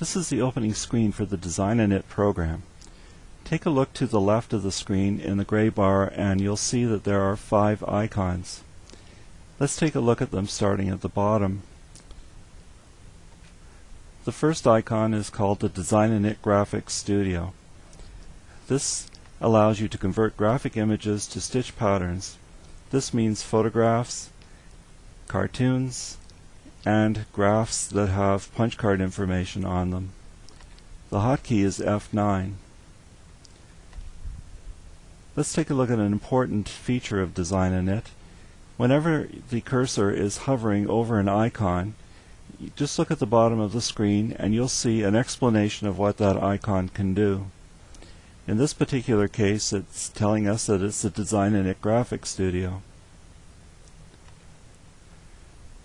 This is the opening screen for the DesignaKnit program. Take a look to the left of the screen in the gray bar and you'll see that there are 5 icons. Let's take a look at them starting at the bottom. The first icon is called the DesignaKnit Graphics Studio. This allows you to convert graphic images to stitch patterns. This means photographs, cartoons, and graphs that have punch card information on them. The hotkey is F9. Let's take a look at an important feature of DesignaKnit. Whenever the cursor is hovering over an icon, just look at the bottom of the screen and you'll see an explanation of what that icon can do. In this particular case, it's telling us that it's the DesignaKnit Graphics Studio.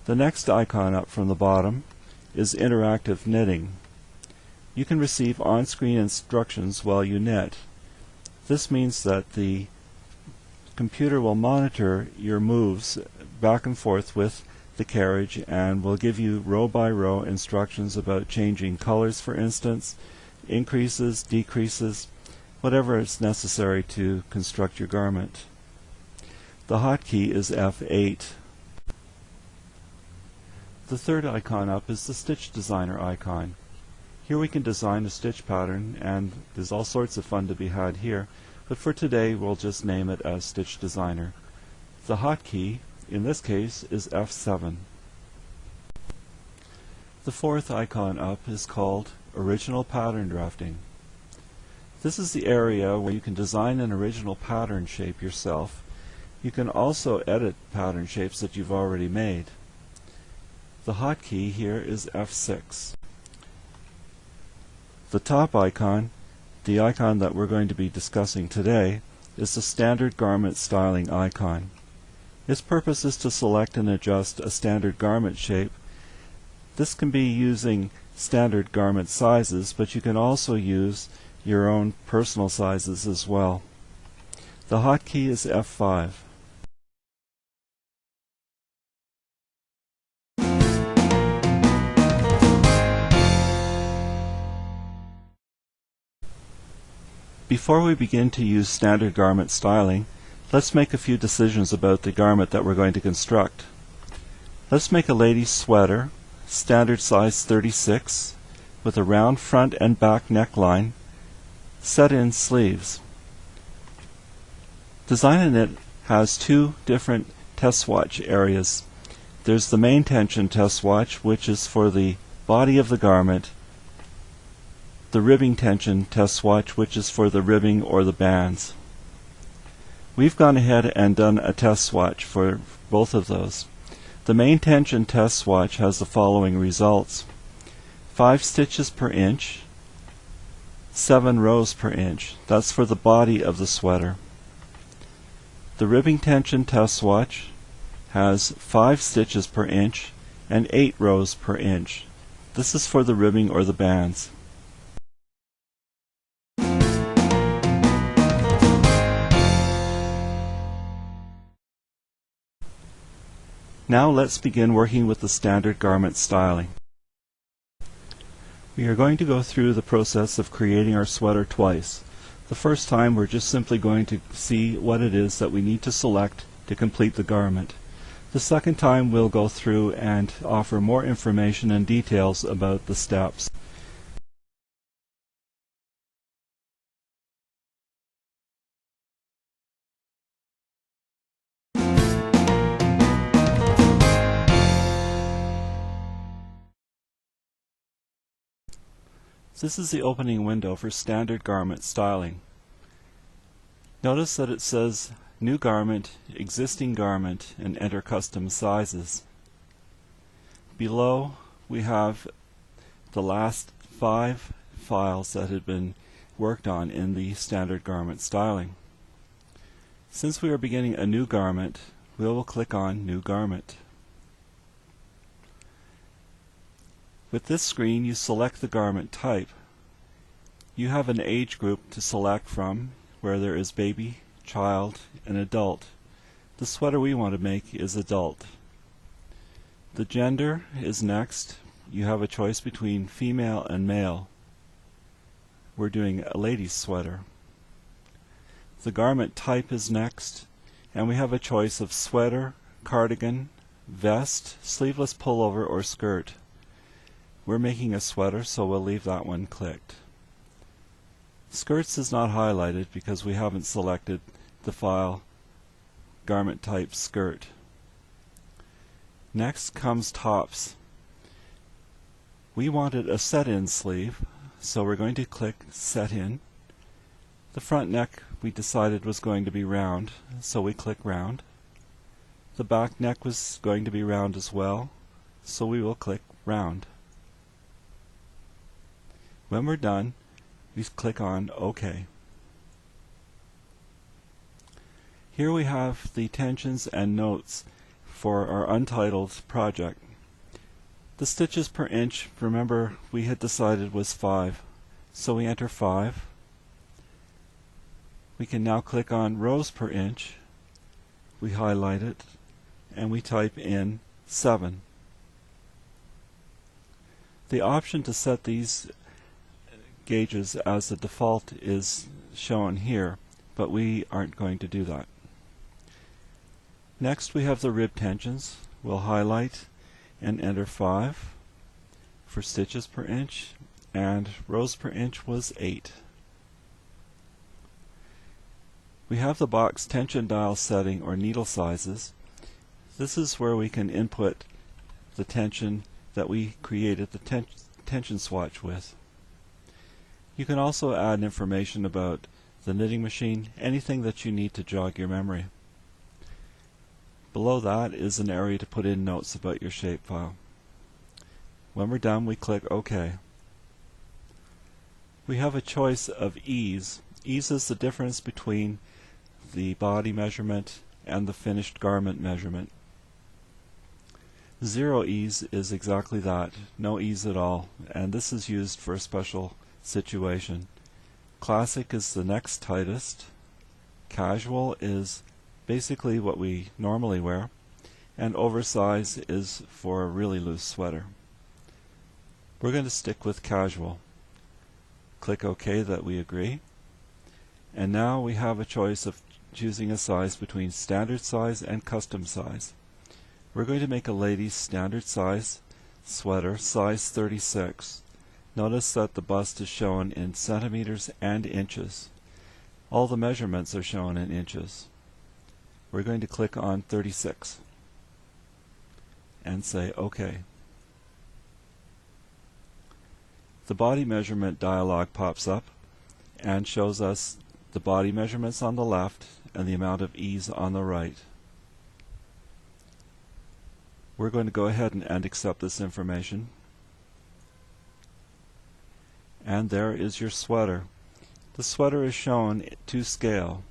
The next icon up from the bottom is interactive knitting. You can receive on-screen instructions while you knit. This means that the computer will monitor your moves back and forth with the carriage and will give you row by row instructions about changing colors, for instance, increases, decreases, whatever is necessary to construct your garment. The hotkey is F8. The third icon up is the Stitch Designer icon. Here we can design a stitch pattern, and there's all sorts of fun to be had here, but for today we'll just name it as Stitch Designer. The hotkey, in this case, is F7. The fourth icon up is called Original Pattern Drafting. This is the area where you can design an original pattern shape yourself. You can also edit pattern shapes that you've already made. The hotkey here is F6. The top icon, the icon that we're going to be discussing today, is the standard garment styling icon. Its purpose is to select and adjust a standard garment shape. This can be using standard garment sizes, but you can also use your own personal sizes as well. The hotkey is F5. Before we begin to use standard garment styling, let's make a few decisions about the garment that we're going to construct. Let's make a lady's sweater, standard size 36, with a round front and back neckline, set-in sleeves. DesignaKnit has 2 different test swatch areas. There's the main tension test swatch, which is for the body of the garment, the ribbing tension test swatch, which is for the ribbing or the bands. We've gone ahead and done a test swatch for both of those. The main tension test swatch has the following results: 5 stitches per inch, 7 rows per inch. That's for the body of the sweater. The ribbing tension test swatch has 5 stitches per inch and 8 rows per inch. This is for the ribbing or the bands. Now let's begin working with the standard garment styling. We are going to go through the process of creating our sweater twice. The first time we're just simply going to see what it is that we need to select to complete the garment. The second time we'll go through and offer more information and details about the steps. This is the opening window for standard garment styling. Notice that it says New Garment, Existing Garment, and Enter Custom Sizes. Below we have the last 5 files that had been worked on in the standard garment styling. Since we are beginning a new garment, we will click on New Garment. With this screen, you select the garment type. You have an age group to select from, where there is baby, child, and adult. The sweater we want to make is adult. The gender is next. you have a choice between female and male. We're doing a lady's sweater. The garment type is next, and we have a choice of sweater, cardigan, vest, sleeveless pullover, or skirt. We're making a sweater, so we'll leave that one clicked. Skirts is not highlighted because we haven't selected the file garment type skirt. Next comes tops. We wanted a set-in sleeve, so we're going to click Set In. The front neck we decided was going to be round, so we click Round. The back neck was going to be round as well, so we will click Round. When we're done, we click on OK. Here we have the tensions and notes for our Untitled project. The stitches per inch, remember, we had decided was 5, so we enter 5. We can now click on rows per inch. We highlight it, and we type in 7. The option to set these gauges as the default is shown here, but we aren't going to do that. Next we have the rib tensions. We'll highlight and enter 5 for stitches per inch, and rows per inch was 8. We have the box tension dial setting or needle sizes. This is where we can input the tension that we created the tension swatch with. You can also add information about the knitting machine, anything that you need to jog your memory. Below that is an area to put in notes about your shapefile. When we're done, we click OK. We have a choice of ease. Ease is the difference between the body measurement and the finished garment measurement. 0 ease is exactly that, no ease at all, and this is used for a special situation. Classic is the next tightest. Casual is basically what we normally wear, and oversize is for a really loose sweater. We're going to stick with casual. Click OK that we agree, and now we have a choice of choosing a size between standard size and custom size. We're going to make a lady's standard size sweater, size 36. Notice that the bust is shown in centimeters and inches. All the measurements are shown in inches. We're going to click on 36 and say OK. The body measurement dialog pops up and shows us the body measurements on the left and the amount of ease on the right. We're going to go ahead and accept this information. And there is your sweater. The sweater is shown to scale.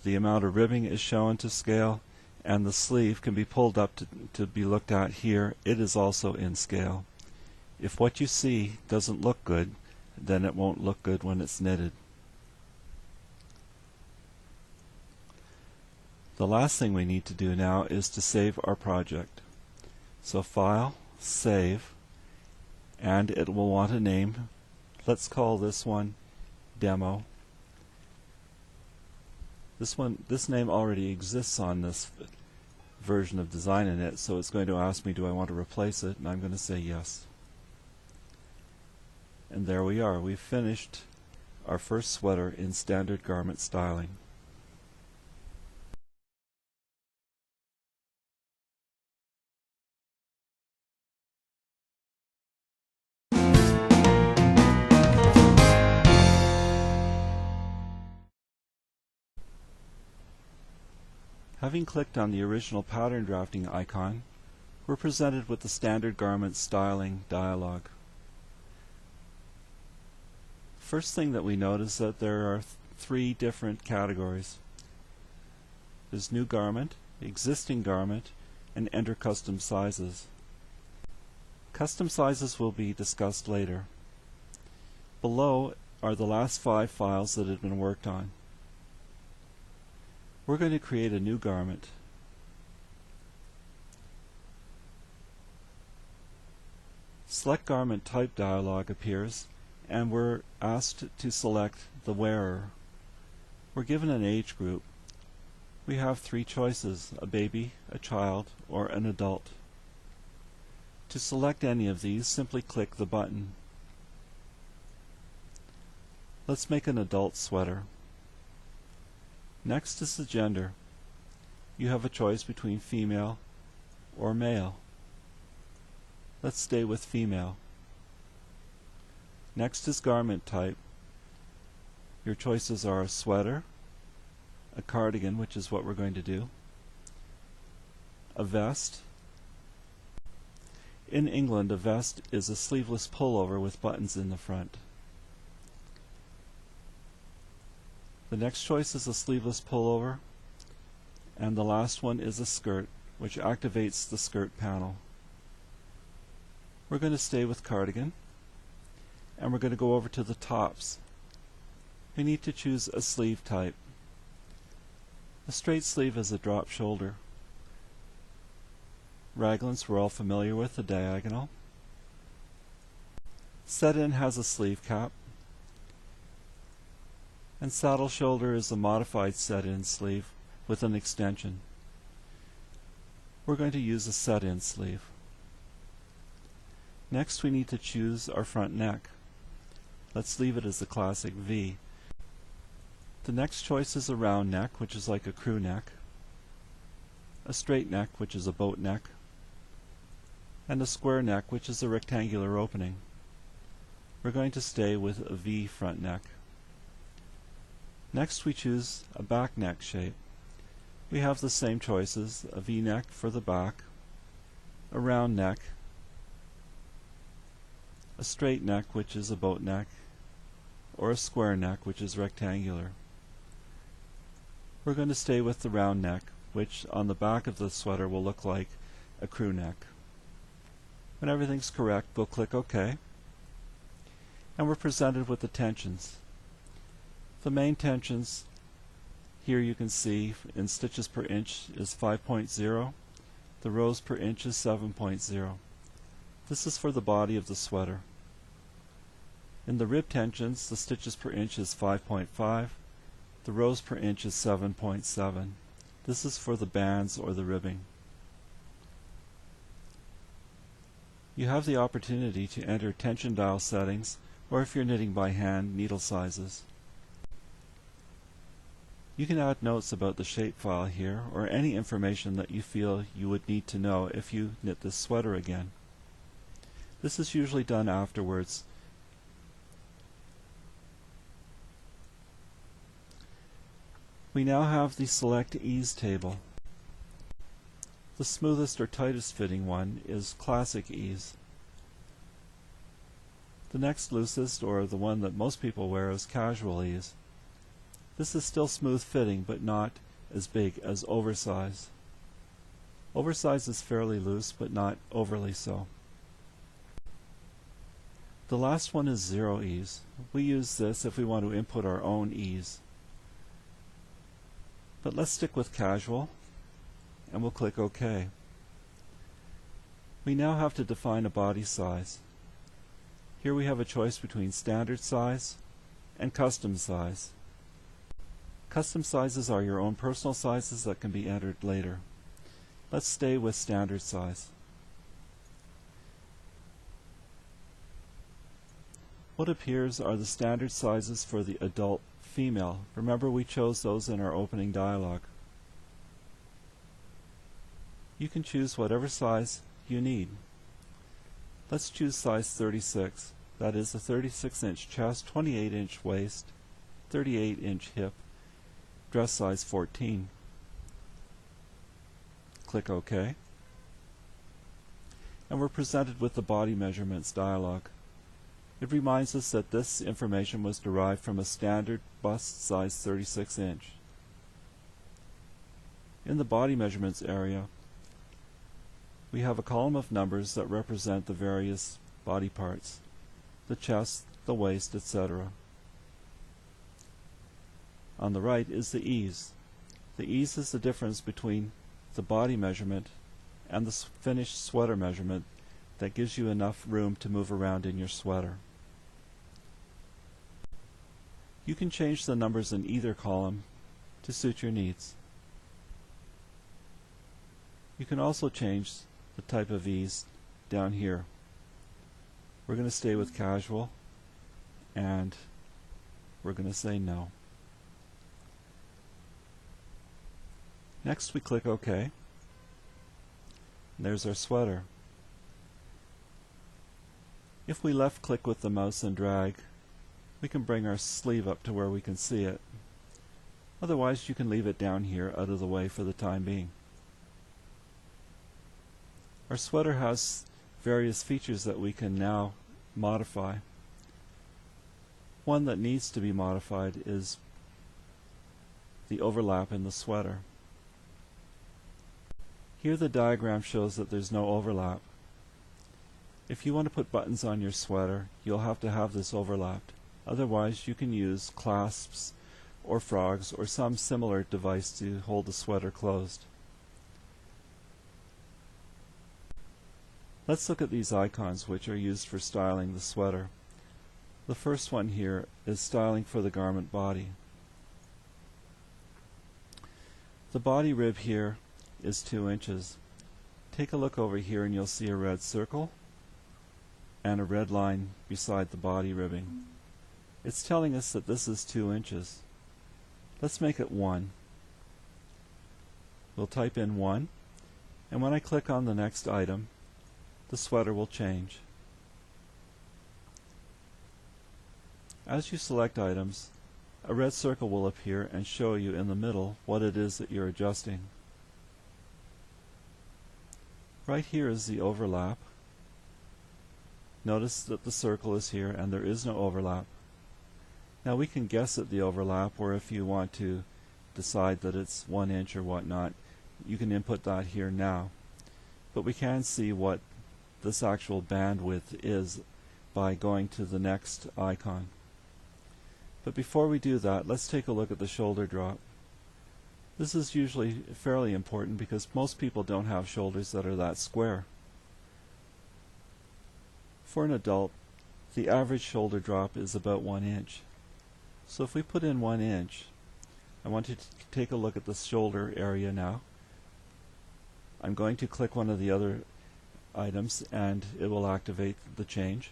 The amount of ribbing is shown to scale, and the sleeve can be pulled up to be looked at here. It is also in scale. If what you see doesn't look good, then it won't look good when it's knitted. The last thing we need to do now is to save our project. So File, Save, and it will want a name. Let's call this one Demo. This name already exists on this version of DesignaKnit, so it's going to ask me, do I want to replace it? And I'm going to say yes. And there we are. We've finished our first sweater in standard garment styling. Having clicked on the original pattern drafting icon, we're presented with the standard garment styling dialog. First thing that we notice that there are 3 different categories. There's new garment, existing garment, and enter custom sizes. Custom sizes will be discussed later. Below are the last 5 files that had been worked on. We're going to create a new garment. Select Garment Type dialog appears, and we're asked to select the wearer. We're given an age group. We have three choices: a baby, a child, or an adult. To select any of these, simply click the button. Let's make an adult sweater. Next is the gender. You have a choice between female or male. Let's stay with female. Next is garment type. Your choices are a sweater, a cardigan, which is what we're going to do, a vest. In England, a vest is a sleeveless pullover with buttons in the front. The next choice is a sleeveless pullover, and the last one is a skirt, which activates the skirt panel. We're going to stay with cardigan, and we're going to go over to the tops. We need to choose a sleeve type. A straight sleeve is a drop shoulder. Raglans we're all familiar with, the diagonal. Set-in has a sleeve cap, and saddle shoulder is a modified set-in sleeve with an extension. We're going to use a set-in sleeve. Next we need to choose our front neck. Let's leave it as the classic V. The next choice is a round neck, which is like a crew neck, a straight neck, which is a boat neck, and a square neck, which is a rectangular opening. We're going to stay with a V front neck. Next we choose a back neck shape. We have the same choices: a V neck for the back, a round neck, a straight neck, which is a boat neck, or a square neck, which is rectangular. We're going to stay with the round neck, which on the back of the sweater will look like a crew neck. When everything's correct, we'll click OK, and we're presented with the tensions. The main tensions here you can see in stitches per inch is 5.0. The rows per inch is 7.0. This is for the body of the sweater. In the rib tensions, the stitches per inch is 5.5. The rows per inch is 7.7. This is for the bands or the ribbing. You have the opportunity to enter tension dial settings, or if you're knitting by hand, needle sizes. You can add notes about the shapefile here, or any information that you feel you would need to know if you knit this sweater again. This is usually done afterwards. We now have the Select Ease table. The smoothest or tightest fitting one is Classic Ease. The next loosest, or the one that most people wear, is Casual Ease. This is still smooth fitting, but not as big as Oversize. Oversize is fairly loose, but not overly so. The last one is Zero Ease. We use this if we want to input our own ease. But let's stick with Casual, and we'll click OK. We now have to define a body size. Here we have a choice between standard size and custom size. Custom sizes are your own personal sizes that can be entered later. Let's stay with standard size. What appears are the standard sizes for the adult female. Remember, we chose those in our opening dialog. You can choose whatever size you need. Let's choose size 36. That is a 36-inch chest, 28-inch waist, 38-inch hip, dress size 14. Click OK. And we're presented with the body measurements dialog. It reminds us that this information was derived from a standard bust size 36-inch. In the body measurements area, we have a column of numbers that represent the various body parts: the chest, the waist, etc. On the right is the ease. The ease is the difference between the body measurement and the finished sweater measurement that gives you enough room to move around in your sweater. You can change the numbers in either column to suit your needs. You can also change the type of ease down here. We're going to stay with casual, and we're going to say no. Next we click OK. And there's our sweater. If we left click with the mouse and drag, we can bring our sleeve up to where we can see it. Otherwise you can leave it down here out of the way for the time being. Our sweater has various features that we can now modify. One that needs to be modified is the overlap in the sweater. Here the diagram shows that there's no overlap. If you want to put buttons on your sweater, you'll have to have this overlapped. Otherwise you can use clasps or frogs or some similar device to hold the sweater closed. Let's look at these icons which are used for styling the sweater. The first one here is styling for the garment body. The body rib here is 2 inches. Take a look over here and you'll see a red circle and a red line beside the body ribbing. It's telling us that this is 2 inches. Let's make it 1. We'll type in 1, and when I click on the next item, the sweater will change. As you select items, a red circle will appear and show you in the middle what it is that you're adjusting. Right here is the overlap. Notice that the circle is here and there is no overlap. Now we can guess at the overlap, or if you want to decide that it's 1 inch or whatnot, you can input that here now. But we can see what this actual bandwidth is by going to the next icon. But before we do that, let's take a look at the shoulder drop. This is usually fairly important because most people don't have shoulders that are that square. For an adult, the average shoulder drop is about 1 inch. So if we put in 1 inch, I want you to take a look at the shoulder area now. I'm going to click one of the other items and it will activate the change.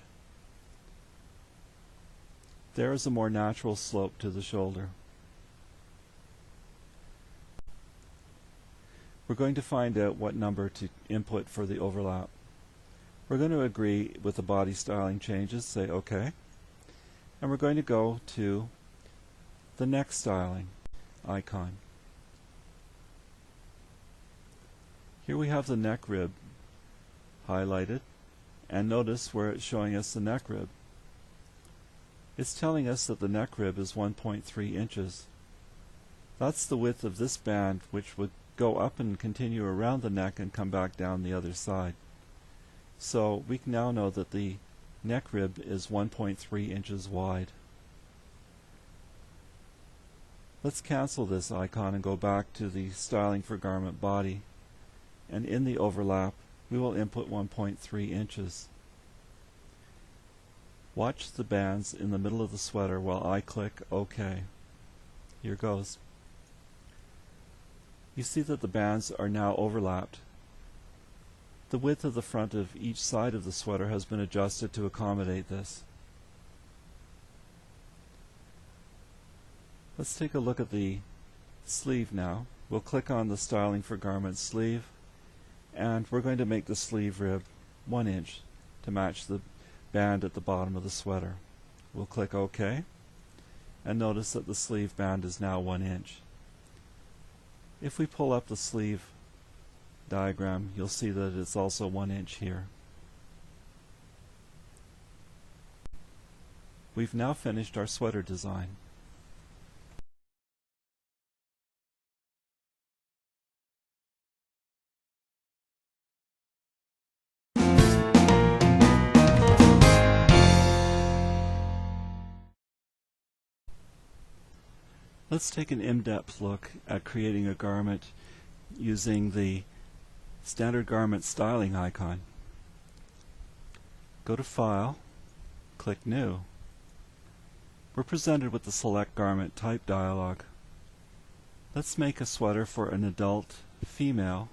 There is a more natural slope to the shoulder. We're going to find out what number to input for the overlap. We're going to agree with the body styling changes, say OK, and we're going to go to the neck styling icon. Here we have the neck rib highlighted, and notice where it's showing us the neck rib. It's telling us that the neck rib is 1.3 inches. That's the width of this band, which would go up and continue around the neck and come back down the other side. So we now know that the neck rib is 1.3 inches wide. Let's cancel this icon and go back to the styling for garment body, and in the overlap we will input 1.3 inches. Watch the bands in the middle of the sweater while I click OK. Here goes. You see that the bands are now overlapped. The width of the front of each side of the sweater has been adjusted to accommodate this. Let's take a look at the sleeve now. We'll click on the styling for garment sleeve, and we're going to make the sleeve rib 1 inch to match the band at the bottom of the sweater. We'll click OK, and notice that the sleeve band is now 1 inch. If we pull up the sleeve diagram, you'll see that it's also 1 inch here. We've now finished our sweater design. Let's take an in-depth look at creating a garment using the standard garment styling icon. Go to File, click New. We're presented with the Select Garment Type dialog. Let's make a sweater for an adult female.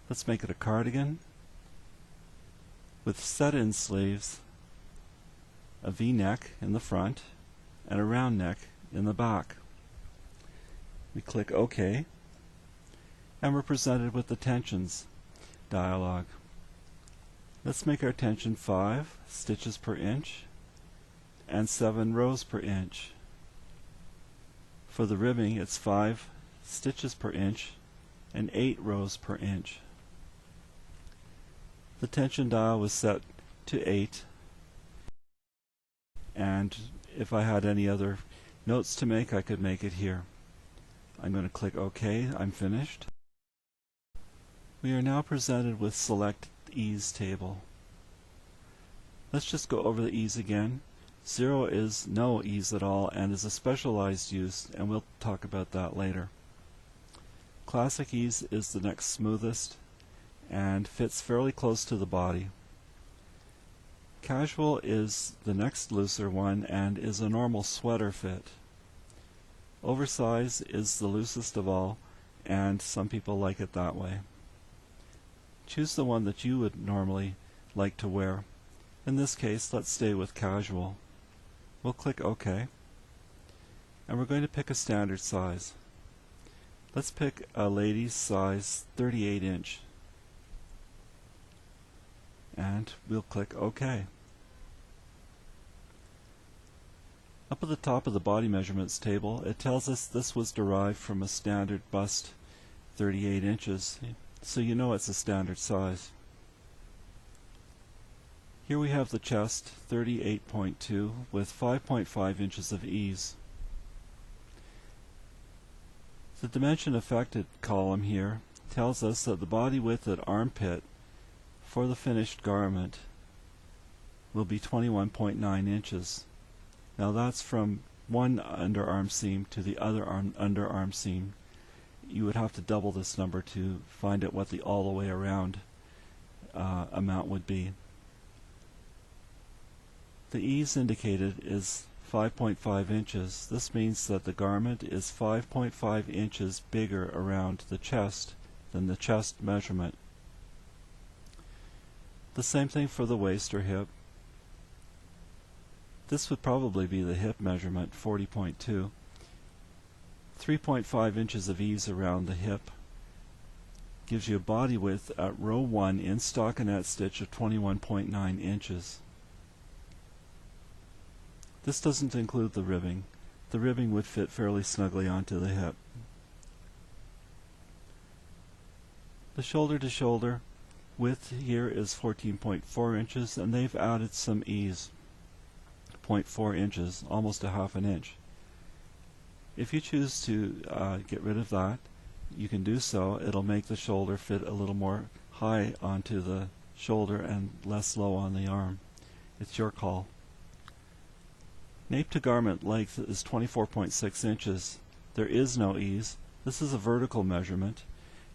Let's make it a cardigan with set-in sleeves, a V-neck in the front, and a round neck in the back. We click OK, and we're presented with the tensions dialog. Let's make our tension 5 stitches per inch and 7 rows per inch. For the ribbing, it's 5 stitches per inch and 8 rows per inch. The tension dial was set to 8, and if I had any other notes to make, I could make it here. I'm going to click OK. I'm finished. We are now presented with Select Ease table. Let's just go over the ease again. 0 is no ease at all and is a specialized use, and we'll talk about that later. Classic ease is the next smoothest and fits fairly close to the body. Casual is the next looser one and is a normal sweater fit. Oversize is the loosest of all, and some people like it that way. Choose the one that you would normally like to wear. In this case, let's stay with casual. We'll click OK, and we're going to pick a standard size. Let's pick a lady's size 38 inch, and we'll click OK. Up at the top of the body measurements table, it tells us this was derived from a standard bust 38 inches, so you know it's a standard size. Here we have the chest 38.2 with 5.5 inches of ease. The dimension affected column here tells us that the body width at armpit for the finished garment will be 21.9 inches. Now that's from one underarm seam to the other underarm seam. You would have to double this number to find out what the all the way around amount would be. The ease indicated is 5.5 inches. This means that the garment is 5.5 inches bigger around the chest than the chest measurement. The same thing for the waist or hip. This would probably be the hip measurement, 40.2. 3.5 inches of ease around the hip gives you a body width at row 1 in stockinette stitch of 21.9 inches. This doesn't include the ribbing. The ribbing would fit fairly snugly onto the hip. The shoulder to shoulder width here is 14.4 inches, and they've added some ease, 0.4 inches, almost a half an inch. If you choose to get rid of that, you can do so. It'll make the shoulder fit a little more high onto the shoulder and less low on the arm. It's your call. Nape to garment length is 24.6 inches. There is no ease. This is a vertical measurement,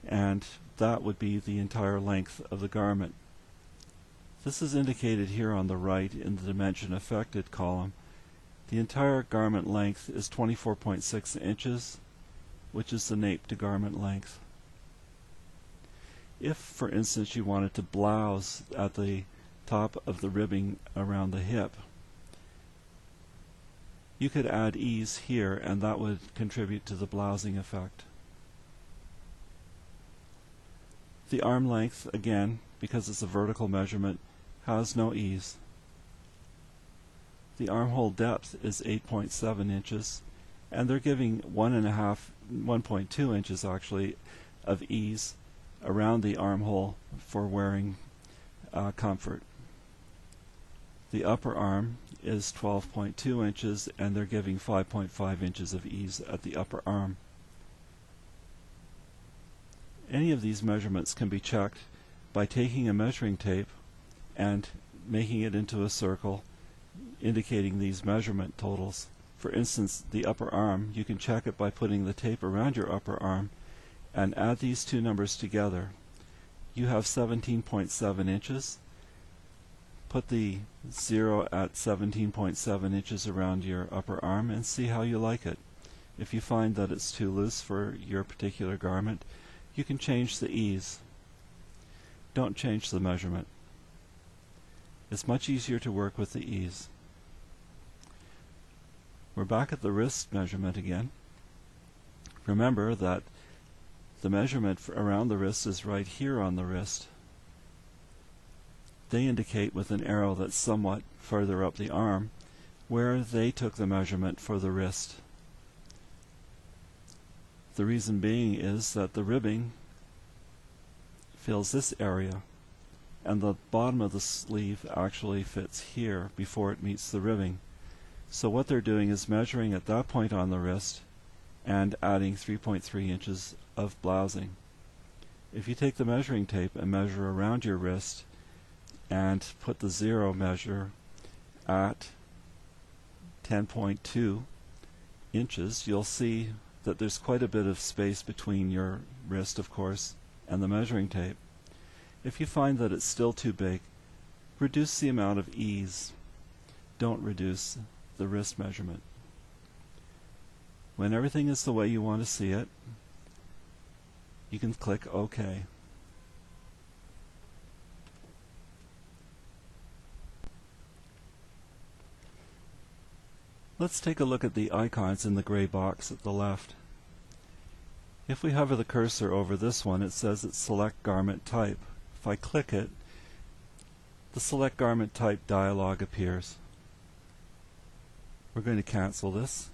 and that would be the entire length of the garment. This is indicated here on the right in the dimension affected column. The entire garment length is 24.6 inches, which is the nape to garment length. If, for instance, you wanted to blouse at the top of the ribbing around the hip, you could add ease here, and that would contribute to the blousing effect. The arm length, again, because it's a vertical measurement, has no ease. The armhole depth is 8.7 inches, and they're giving 1.2 inches actually of ease around the armhole for wearing comfort. The upper arm is 12.2 inches, and they're giving 5.5 inches of ease at the upper arm. Any of these measurements can be checked by taking a measuring tape and making it into a circle indicating these measurement totals. For instance, the upper arm, you can check it by putting the tape around your upper arm and add these two numbers together. You have 17.7 inches Put the 0 at 17.7 inches around your upper arm and see how you like it. If you find that it's too loose for your particular garment, you can change the ease. Don't change the measurement. It's much easier to work with the ease. We're back at the wrist measurement again. Remember that the measurement around the wrist is right here on the wrist. They indicate with an arrow that's somewhat further up the arm where they took the measurement for the wrist. The reason being is that the ribbing fills this area, and the bottom of the sleeve actually fits here before it meets the ribbing. So what they're doing is measuring at that point on the wrist and adding 3.3 inches of blousing. If you take the measuring tape and measure around your wrist and put the 0 measure at 10.2 inches, you'll see that there's quite a bit of space between your wrist, of course, and the measuring tape. If you find that it's still too big, reduce the amount of ease. Don't reduce the wrist measurement. When everything is the way you want to see it, you can click OK. Let's take a look at the icons in the gray box at the left. If we hover the cursor over this one, it says it's Select Garment Type. If I click it, the Select Garment Type dialog appears. We're going to cancel this.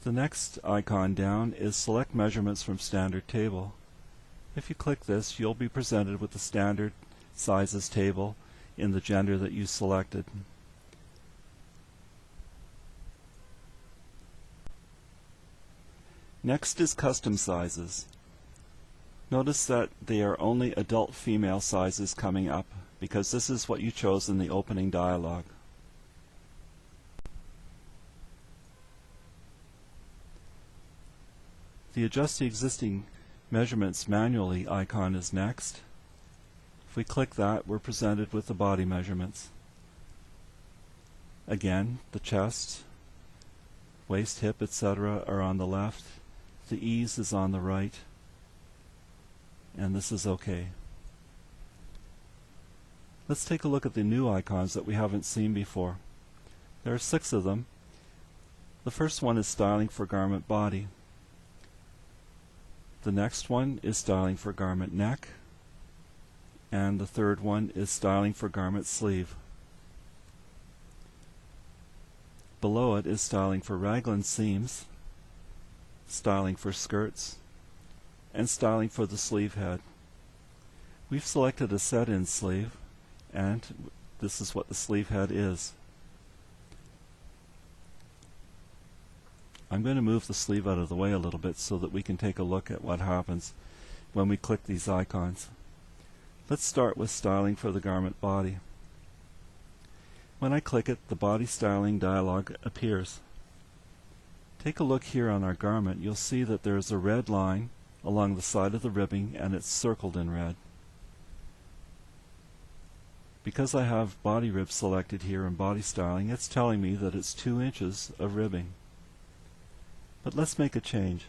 The next icon down is Select Measurements from Standard Table. If you click this, you'll be presented with the standard sizes table in the gender that you selected. Next is Custom Sizes. Notice that they are only adult female sizes coming up, because this is what you chose in the opening dialog. The Adjust the Existing Measurements Manually icon is next. If we click that, we're presented with the body measurements. Again, the chest, waist, hip, etc. are on the left. The ease is on the right. And this is OK. Let's take a look at the new icons that we haven't seen before. There are 6 of them. The first one is Styling for Garment Body. The next one is Styling for Garment Neck. And the third one is Styling for Garment Sleeve. Below it is Styling for Raglan Seams, Styling for Skirts, and Styling for the Sleeve Head. We've selected a set-in sleeve, and this is what the sleeve head is. I'm going to move the sleeve out of the way a little bit so that we can take a look at what happens when we click these icons. Let's start with Styling for the Garment Body. When I click it, the Body Styling dialog appears. Take a look here on our garment. You'll see that there is a red line along the side of the ribbing, and it's circled in red. Because I have body rib selected here in Body Styling, it's telling me that it's 2 inches of ribbing. But let's make a change.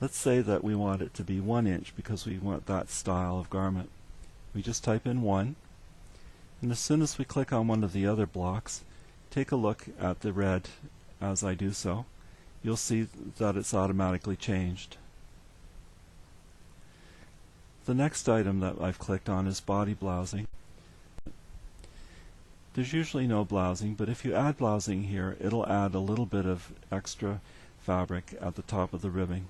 Let's say that we want it to be 1 inch because we want that style of garment. We just type in 1, and as soon as we click on one of the other blocks, take a look at the red as I do so. You'll see that it's automatically changed. The next item that I've clicked on is Body Blousing. There's usually no blousing, but if you add blousing here, it'll add a little bit of extra fabric at the top of the ribbing.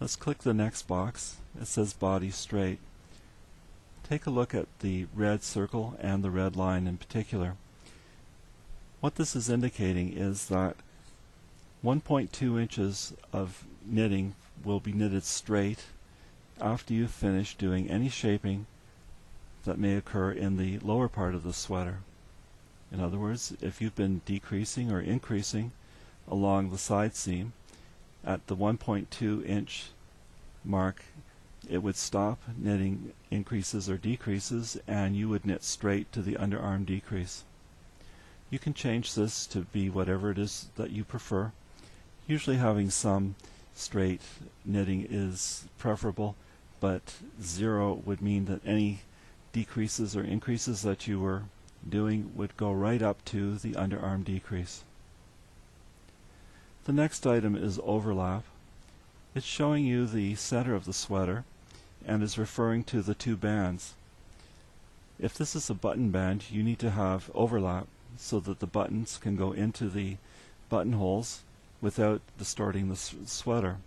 Let's click the next box. It says Body Straight. Take a look at the red circle and the red line in particular. What this is indicating is that 1.2 inches of knitting will be knitted straight after you finish doing any shaping that may occur in the lower part of the sweater. In other words, if you've been decreasing or increasing along the side seam, at the 1.2 inch mark it would stop knitting increases or decreases, and you would knit straight to the underarm decrease. You can change this to be whatever it is that you prefer. Usually having some straight knitting is preferable, but 0 would mean that any decreases or increases that you were doing would go right up to the underarm decrease. The next item is overlap. It's showing you the center of the sweater and is referring to the two bands. If this is a button band, you need to have overlap so that the buttons can go into the buttonholes without distorting the sweater.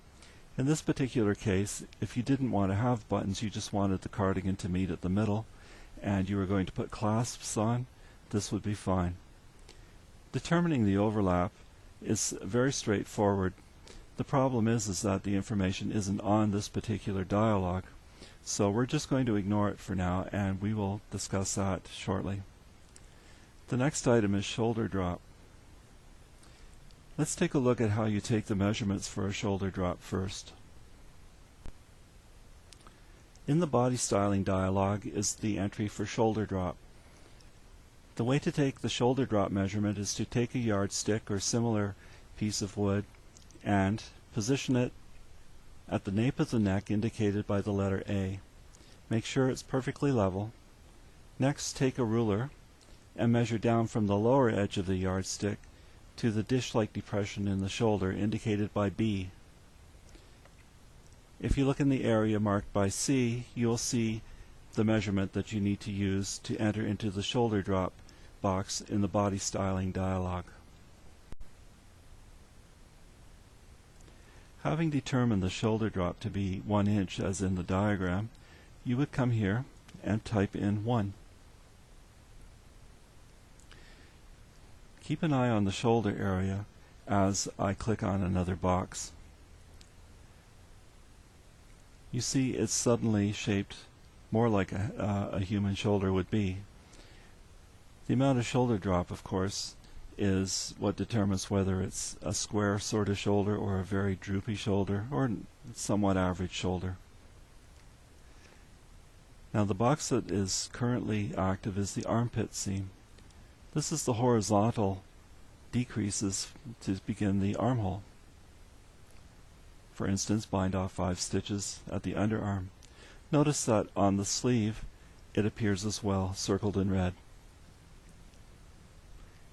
In this particular case, if you didn't want to have buttons, you just wanted the cardigan to meet at the middle, and you were going to put clasps on, this would be fine. Determining the overlap is very straightforward. The problem is that the information isn't on this particular dialog, so we're just going to ignore it for now, and we will discuss that shortly. The next item is shoulder drop. Let's take a look at how you take the measurements for a shoulder drop first. In the body styling dialog is the entry for shoulder drop. The way to take the shoulder drop measurement is to take a yardstick or similar piece of wood and position it at the nape of the neck indicated by the letter A. Make sure it's perfectly level. Next, take a ruler and measure down from the lower edge of the yardstick to the dish-like depression in the shoulder indicated by B. If you look in the area marked by C, you'll see the measurement that you need to use to enter into the shoulder drop box in the body styling dialog. Having determined the shoulder drop to be 1 inch as in the diagram, you would come here and type in 1. Keep an eye on the shoulder area as I click on another box. You see it's suddenly shaped more like a human shoulder would be. The amount of shoulder drop, of course, is what determines whether it's a square sort of shoulder or a very droopy shoulder or somewhat average shoulder. Now the box that is currently active is the armpit seam. This is the horizontal decreases to begin the armhole. For instance, bind off 5 stitches at the underarm. Notice that on the sleeve it appears as well, circled in red.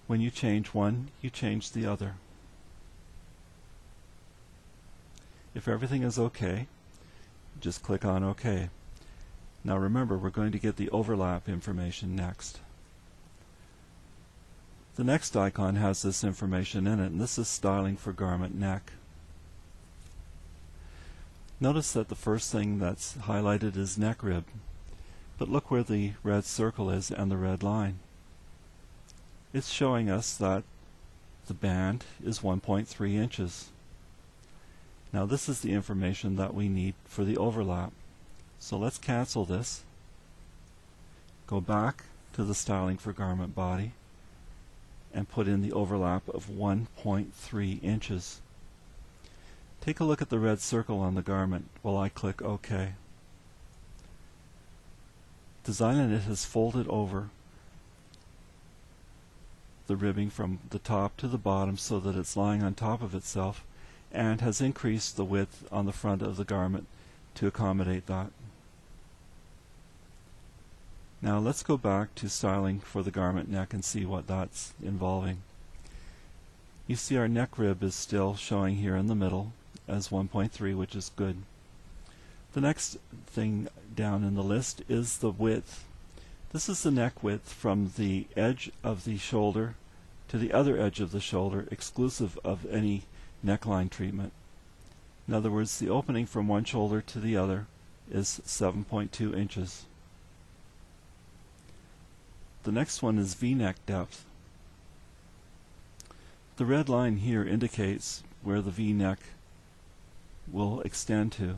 When you change one, you change the other. If everything is OK, just click on OK. Now remember, we're going to get the overlap information next. The next icon has this information in it, and this is styling for garment neck. Notice that the first thing that's highlighted is neck rib, but look where the red circle is and the red line. It's showing us that the band is 1.3 inches. Now this is the information that we need for the overlap. So let's cancel this. Go back to the styling for garment body and put in the overlap of 1.3 inches. Take a look at the red circle on the garment while I click OK. DesignaKnit has folded over the ribbing from the top to the bottom so that it's lying on top of itself, and has increased the width on the front of the garment to accommodate that. Now let's go back to styling for the garment neck and see what that's involving. You see our neck rib is still showing here in the middle as 1.3, which is good. The next thing down in the list is the width. This is the neck width from the edge of the shoulder to the other edge of the shoulder, exclusive of any neckline treatment. In other words, the opening from one shoulder to the other is 7.2 inches. The next one is V-neck depth. The red line here indicates where the V-neck will extend to.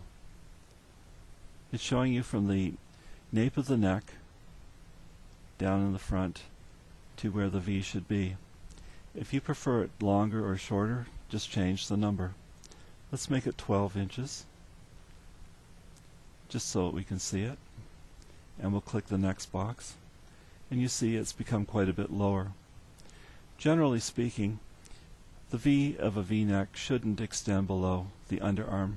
It's showing you from the nape of the neck down in the front to where the V should be. If you prefer it longer or shorter, just change the number. Let's make it 12 inches. just so we can see it. And we'll click the next box. And you see it's become quite a bit lower. Generally speaking, the V of a V-neck shouldn't extend below the underarm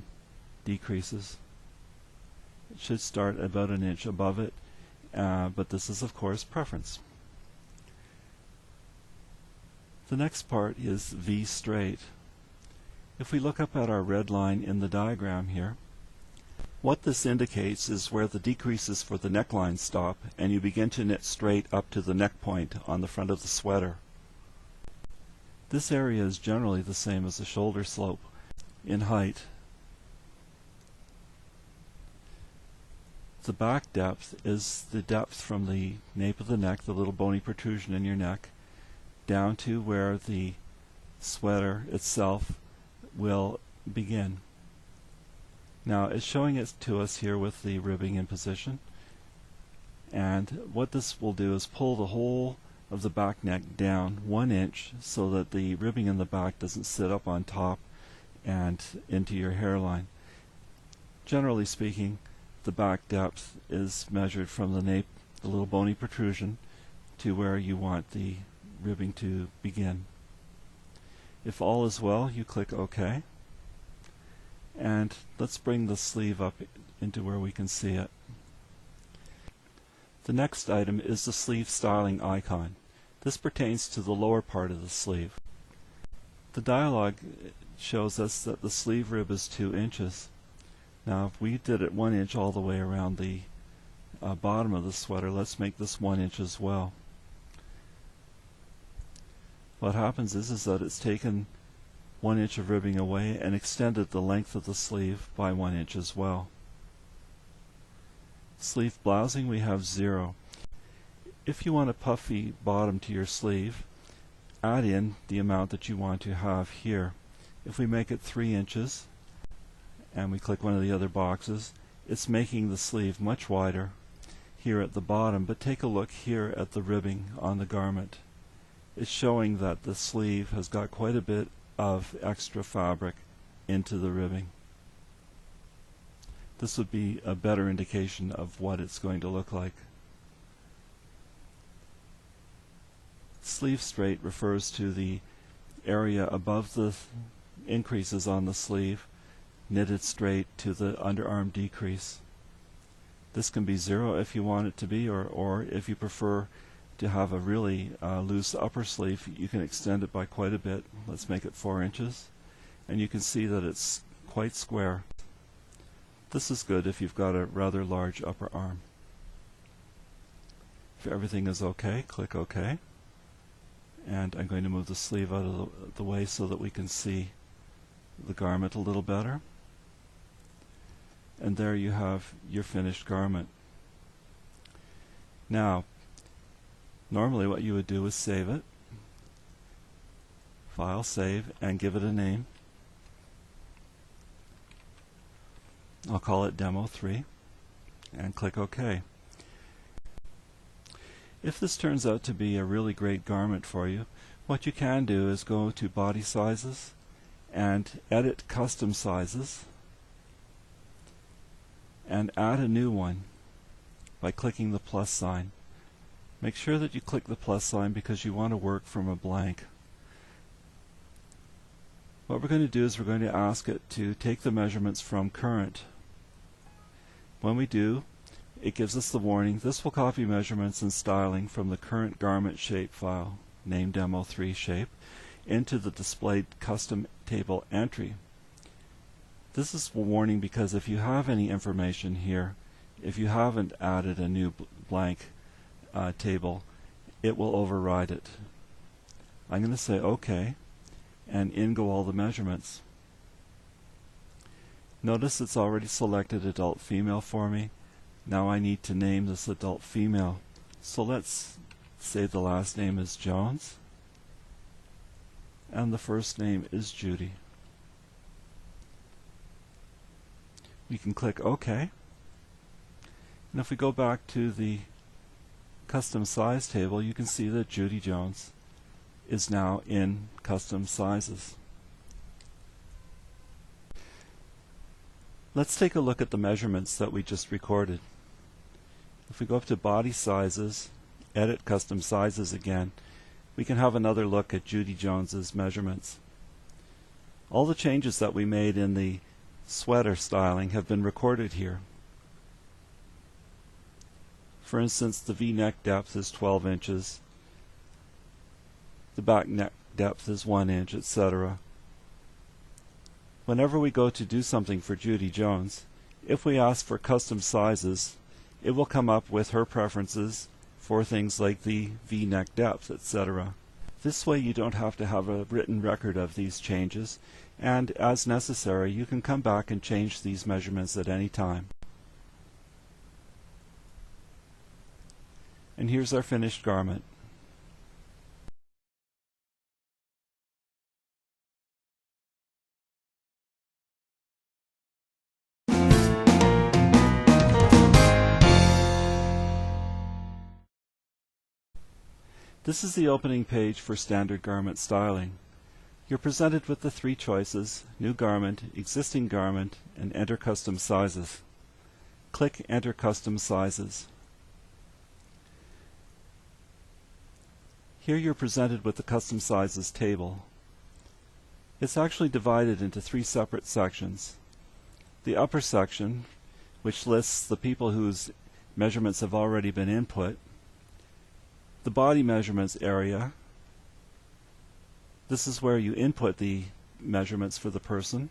decreases. It should start about an inch above it, but this is of course preference. The next part is V straight. If we look up at our red line in the diagram here, what this indicates is where the decreases for the neckline stop and you begin to knit straight up to the neck point on the front of the sweater. This area is generally the same as the shoulder slope in height. The back depth is the depth from the nape of the neck, the little bony protrusion in your neck, down to where the sweater itself will begin. Now it's showing it to us here with the ribbing in position, and what this will do is pull the whole of the back neck down 1 inch so that the ribbing in the back doesn't sit up on top and into your hairline. Generally speaking, the back depth is measured from the nape, the little bony protrusion, to where you want the ribbing to begin. If all is well, you click OK, and let's bring the sleeve up into where we can see it. The next item is the sleeve styling icon. This pertains to the lower part of the sleeve. The dialog shows us that the sleeve rib is 2 inches. Now if we did it 1 inch all the way around the bottom of the sweater, let's make this 1 inch as well. What happens is that it's taken 1 inch of ribbing away and extended the length of the sleeve by 1 inch as well. Sleeve blousing, we have 0. If you want a puffy bottom to your sleeve, add in the amount that you want to have here. If we make it 3 inches and we click one of the other boxes, it's making the sleeve much wider here at the bottom, but take a look here at the ribbing on the garment. It's showing that the sleeve has got quite a bit of extra fabric into the ribbing. This would be a better indication of what it's going to look like. Sleeve straight refers to the area above the increases on the sleeve, knitted straight to the underarm decrease. This can be 0 if you want it to be, or if you prefer to have a really loose upper sleeve, you can extend it by quite a bit. Let's make it 4 inches, and you can see that it's quite square. This is good if you've got a rather large upper arm. If everything is OK, click OK. And I'm going to move the sleeve out of the way so that we can see the garment a little better. And there you have your finished garment. Now, normally what you would do is save it. File, save, and give it a name. I'll call it Demo 3 and click OK. If this turns out to be a really great garment for you, what you can do is go to Body Sizes and edit Custom Sizes and add a new one by clicking the plus sign. Make sure that you click the plus sign because you want to work from a blank. What we're going to do is we're going to ask it to take the measurements from current. When we do, it gives us the warning, this will copy measurements and styling from the current garment shape file, named Demo3 shape, into the displayed custom table entry. This is a warning because if you have any information here, if you haven't added a new blank table, it will override it. I'm going to say OK, and in go all the measurements. Notice it's already selected adult female for me. Now I need to name this adult female. So let's say the last name is Jones and the first name is Judy. We can click OK. And if we go back to the custom size table, you can see that Judy Jones is now in custom sizes. Let's take a look at the measurements that we just recorded. If we go up to Body Sizes, Edit Custom Sizes again, we can have another look at Judy Jones's measurements. All the changes that we made in the sweater styling have been recorded here. For instance, the V-neck depth is 12 inches, the back neck depth is 1 inch, etc. Whenever we go to do something for Judy Jones, if we ask for custom sizes, it will come up with her preferences for things like the V-neck depth, etc. This way you don't have to have a written record of these changes, and as necessary you can come back and change these measurements at any time. And here's our finished garment. This is the opening page for standard garment styling. You're presented with the three choices: New Garment, Existing Garment, and Enter Custom Sizes. Click Enter Custom Sizes. Here you're presented with the Custom Sizes table. It's actually divided into three separate sections. The upper section, which lists the people whose measurements have already been input, the body measurements area. This is where you input the measurements for the person.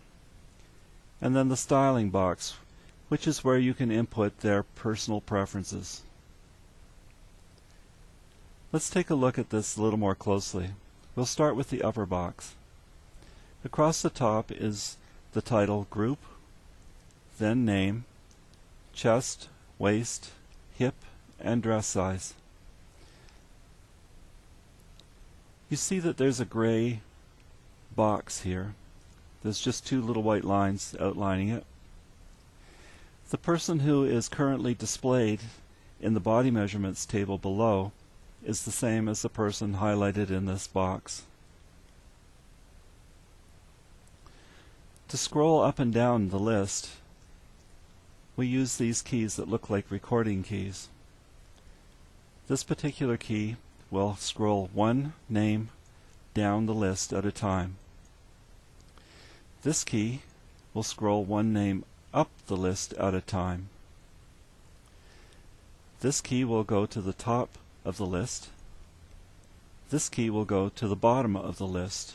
And then the styling box, which is where you can input their personal preferences. Let's take a look at this a little more closely. We'll start with the upper box. Across the top is the title, Group, then Name, Chest, Waist, Hip, and Dress Size. You see that there's a gray box here. There's just two little white lines outlining it. The person who is currently displayed in the body measurements table below is the same as the person highlighted in this box. To scroll up and down the list, we use these keys that look like recording keys. This particular key will scroll one name down the list at a time. This key will scroll one name up the list at a time. This key will go to the top of the list. This key will go to the bottom of the list.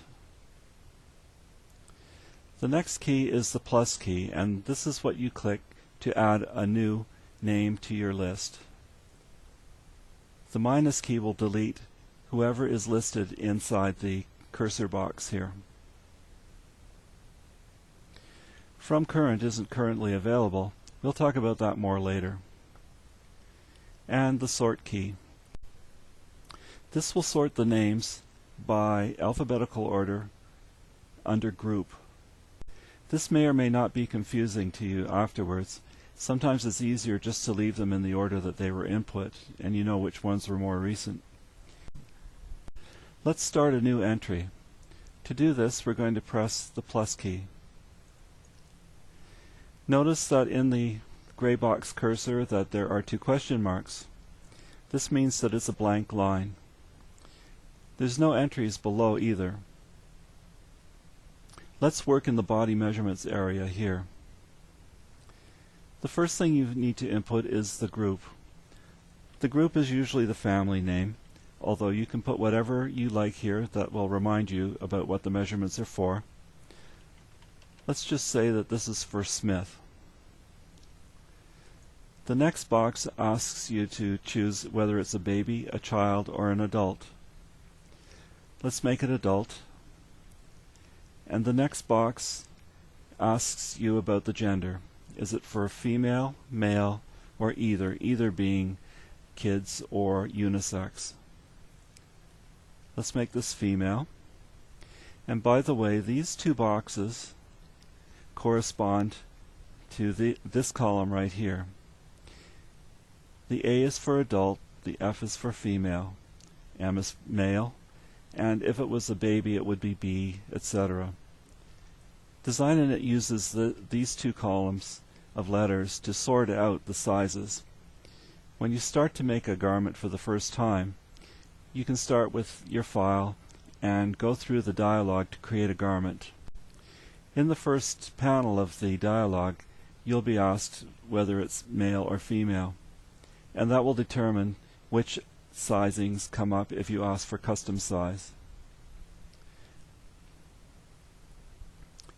The next key is the plus key, and this is what you click to add a new name to your list. The minus key will delete whoever is listed inside the cursor box here. From Current isn't currently available. We'll talk about that more later. And the sort key. This will sort the names by alphabetical order under Group. This may or may not be confusing to you afterwards. Sometimes it's easier just to leave them in the order that they were input, and you know which ones were more recent. Let's start a new entry. To do this, we're going to press the plus key. Notice that in the gray box cursor that there are two question marks. This means that it's a blank line. There's no entries below either. Let's work in the body measurements area here. The first thing you need to input is the group. The group is usually the family name, although you can put whatever you like here that will remind you about what the measurements are for. Let's just say that this is for Smith. The next box asks you to choose whether it's a baby, a child, or an adult. Let's make it adult. And the next box asks you about the gender. Is it for female, male, or either being kids or unisex? Let's make this female. And by the way, these two boxes correspond to this column right here. The A is for adult, the F is for female, M is male, and if it was a baby it would be B, etc. DesignaKnit uses these two columns of letters to sort out the sizes. When you start to make a garment for the first time, you can start with your file and go through the dialog to create a garment. In the first panel of the dialog, you'll be asked whether it's male or female, and that will determine which sizings come up if you ask for custom size.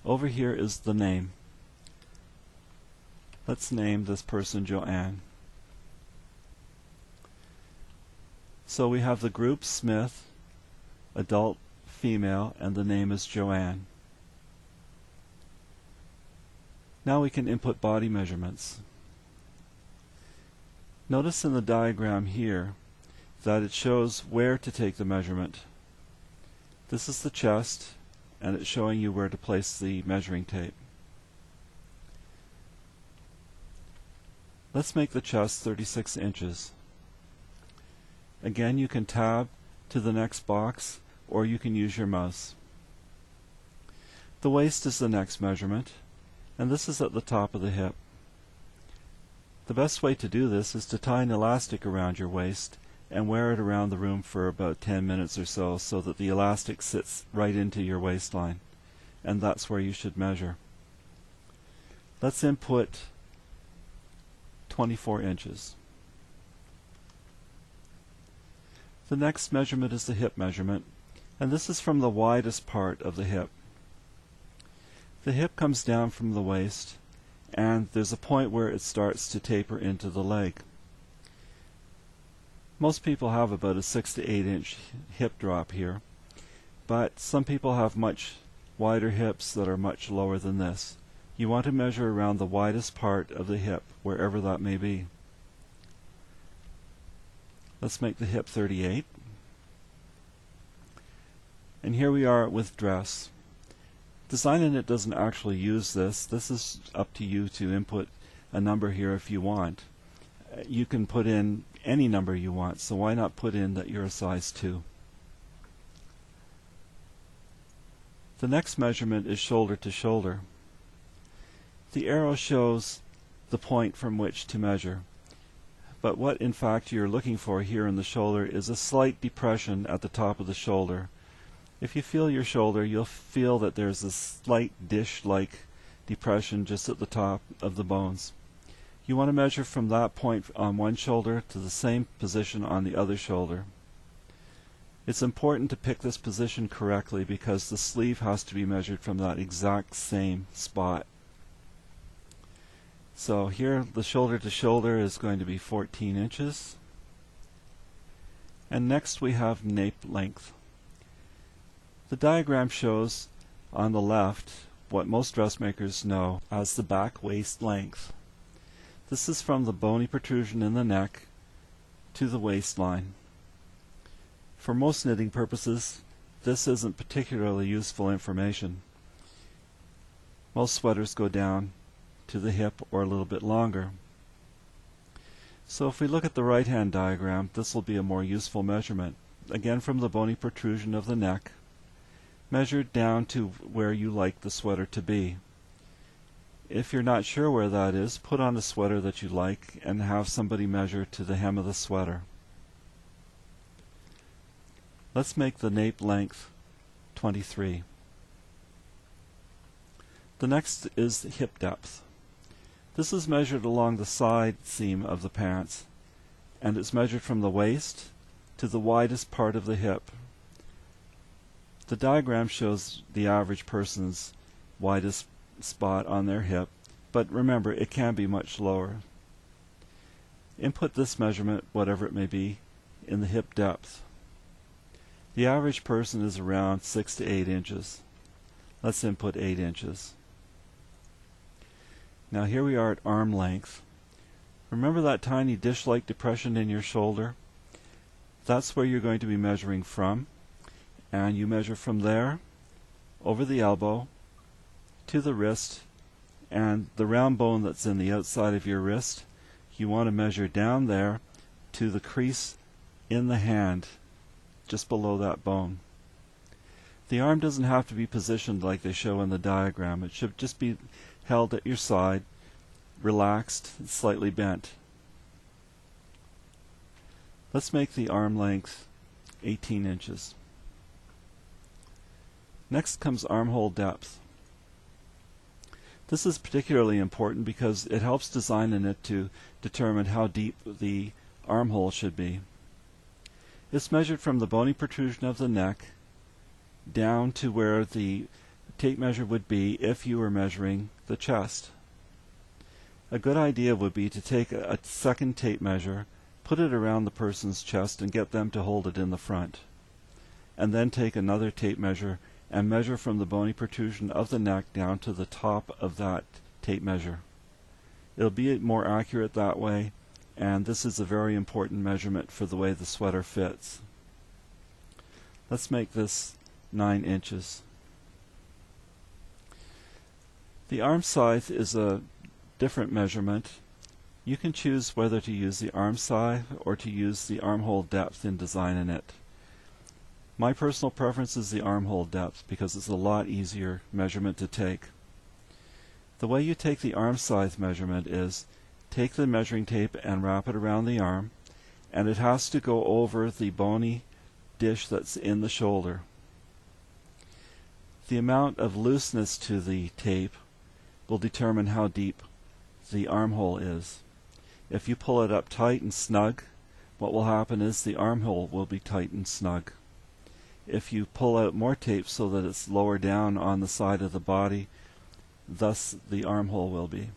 Over here is the name. Let's name this person Joanne. So we have the group Smith, adult, female, and the name is Joanne. Now we can input body measurements. Notice in the diagram here that it shows where to take the measurement. This is the chest, and it's showing you where to place the measuring tape. Let's make the chest 36 inches. Again, you can tab to the next box, or you can use your mouse. The waist is the next measurement, and this is at the top of the hip. The best way to do this is to tie an elastic around your waist and wear it around the room for about 10 minutes or so that the elastic sits right into your waistline, and that's where you should measure. Let's input 24 inches. The next measurement is the hip measurement, and this is from the widest part of the hip. The hip comes down from the waist, and there's a point where it starts to taper into the leg. Most people have about a 6 to 8 inch hip drop here, but some people have much wider hips that are much lower than this. You want to measure around the widest part of the hip, wherever that may be. Let's make the hip 38. And here we are with dress. DesignaKnit doesn't actually use this. This is up to you to input a number here if you want. You can put in any number you want, so why not put in that you're a size 2. The next measurement is shoulder to shoulder. The arrow shows the point from which to measure, but what in fact you're looking for here in the shoulder is a slight depression at the top of the shoulder. If you feel your shoulder, you'll feel that there's a slight dish-like depression just at the top of the bones. You want to measure from that point on one shoulder to the same position on the other shoulder. It's important to pick this position correctly because the sleeve has to be measured from that exact same spot. So here the shoulder to shoulder is going to be 14 inches. And next we have nape length. The diagram shows on the left what most dressmakers know as the back waist length. This is from the bony protrusion in the neck to the waistline. For most knitting purposes, this isn't particularly useful information. Most sweaters go down to the hip or a little bit longer. So if we look at the right hand diagram, this will be a more useful measurement. Again, from the bony protrusion of the neck, measured down to where you like the sweater to be. If you're not sure where that is, put on a sweater that you like and have somebody measure to the hem of the sweater. Let's make the nape length 23. The next is hip depth. This is measured along the side seam of the pants, and it's measured from the waist to the widest part of the hip. The diagram shows the average person's widest spot on their hip, but remember, it can be much lower. Input this measurement, whatever it may be, in the hip depth. The average person is around 6 to 8 inches. Let's input 8 inches. Now here we are at arm length. Remember that tiny dish-like depression in your shoulder? That's where you're going to be measuring from, and you measure from there over the elbow to the wrist, and the round bone that's in the outside of your wrist, you want to measure down there to the crease in the hand just below that bone. The arm doesn't have to be positioned like they show in the diagram. It should just be held at your side, relaxed, slightly bent. Let's make the arm length 18 inches. Next comes armhole depth. This is particularly important because it helps DesignaKnit to determine how deep the armhole should be. It's measured from the bony protrusion of the neck down to where the tape measure would be if you were measuring the chest. A good idea would be to take a second tape measure, put it around the person's chest and get them to hold it in the front. And then take another tape measure and measure from the bony protrusion of the neck down to the top of that tape measure. It'll be more accurate that way, and this is a very important measurement for the way the sweater fits. Let's make this 9 inches. The arm scythe is a different measurement. You can choose whether to use the arm scythe or to use the armhole depth in DesignaKnit. My personal preference is the armhole depth because it's a lot easier measurement to take. The way you take the arm scythe measurement is take the measuring tape and wrap it around the arm, and it has to go over the bony dish that's in the shoulder. The amount of looseness to the tape will determine how deep the armhole is. If you pull it up tight and snug, what will happen is the armhole will be tight and snug. If you pull out more tape so that it's lower down on the side of the body, thus the armhole will be.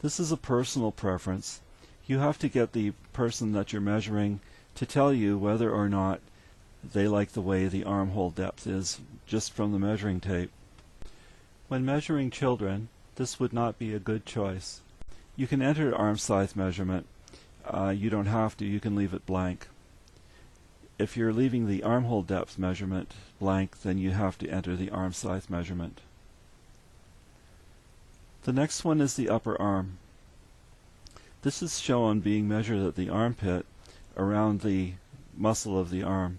This is a personal preference. You have to get the person that you're measuring to tell you whether or not they like the way the armhole depth is just from the measuring tape. When measuring children, this would not be a good choice. You can enter arm scythe measurement. You don't have to. You can leave it blank. If you're leaving the armhole depth measurement blank, then you have to enter the arm scythe measurement. The next one is the upper arm. This is shown being measured at the armpit around the muscle of the arm.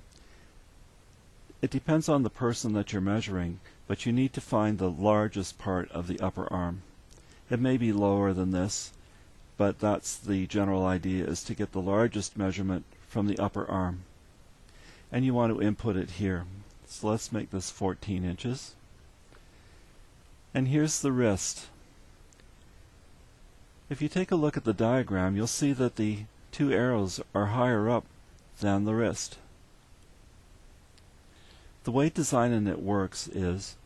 It depends on the person that you're measuring, but you need to find the largest part of the upper arm. It may be lower than this, but that's the general idea, is to get the largest measurement from the upper arm. And you want to input it here. So let's make this 14 inches. And here's the wrist. If you take a look at the diagram, you'll see that the two arrows are higher up than the wrist. The way DesignaKnit works is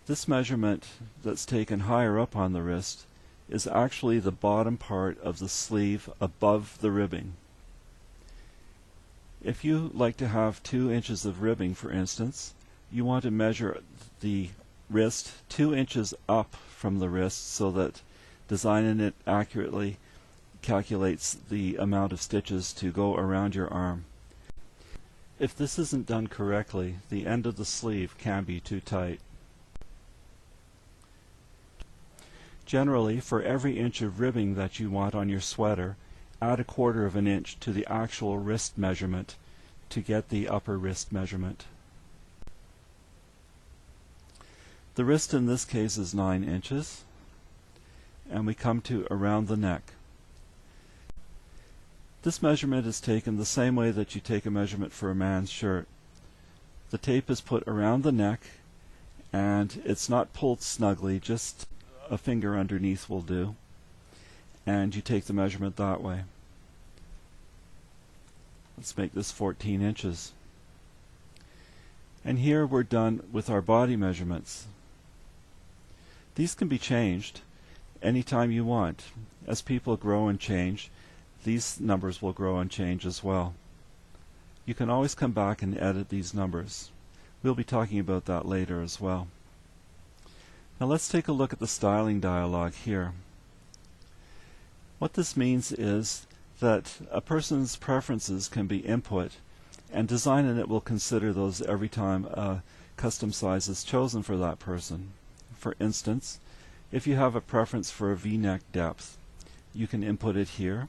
this measurement that's taken higher up on the wrist is actually the bottom part of the sleeve above the ribbing. If you like to have 2 inches of ribbing, for instance, you want to measure the wrist 2 inches up from the wrist so that DesignaKnit accurately calculates the amount of stitches to go around your arm. If this isn't done correctly, the end of the sleeve can be too tight. Generally, for every inch of ribbing that you want on your sweater, add 1/4 of an inch to the actual wrist measurement to get the upper wrist measurement. The wrist in this case is 9 inches, and we come to around the neck. This measurement is taken the same way that you take a measurement for a man's shirt. The tape is put around the neck, and it's not pulled snugly, just a finger underneath will do, and you take the measurement that way. Let's make this 14 inches. And here we're done with our body measurements. These can be changed anytime you want. As people grow and change, these numbers will grow and change as well. You can always come back and edit these numbers. We'll be talking about that later as well. Now let's take a look at the styling dialog here. What this means is that a person's preferences can be input, and DesignaKnit will consider those every time a custom size is chosen for that person. For instance, if you have a preference for a V-neck depth, you can input it here,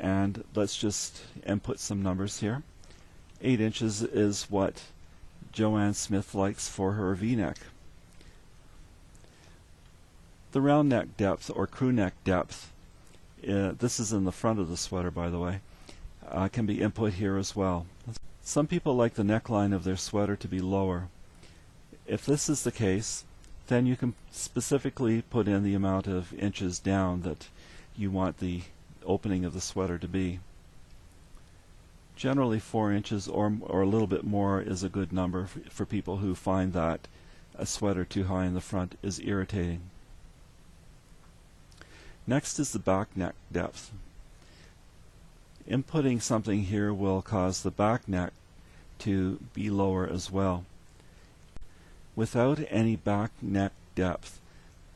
and let's just input some numbers here. 8 inches is what Joanne Smith likes for her V-neck. The round neck depth or crew neck depth, this is in the front of the sweater by the way, can be input here as well. Some people like the neckline of their sweater to be lower. If this is the case, then you can specifically put in the amount of inches down that you want the opening of the sweater to be. Generally 4 inches or a little bit more is a good number for people who find that a sweater too high in the front is irritating. Next is the back neck depth. Inputting something here will cause the back neck to be lower as well. Without any back neck depth,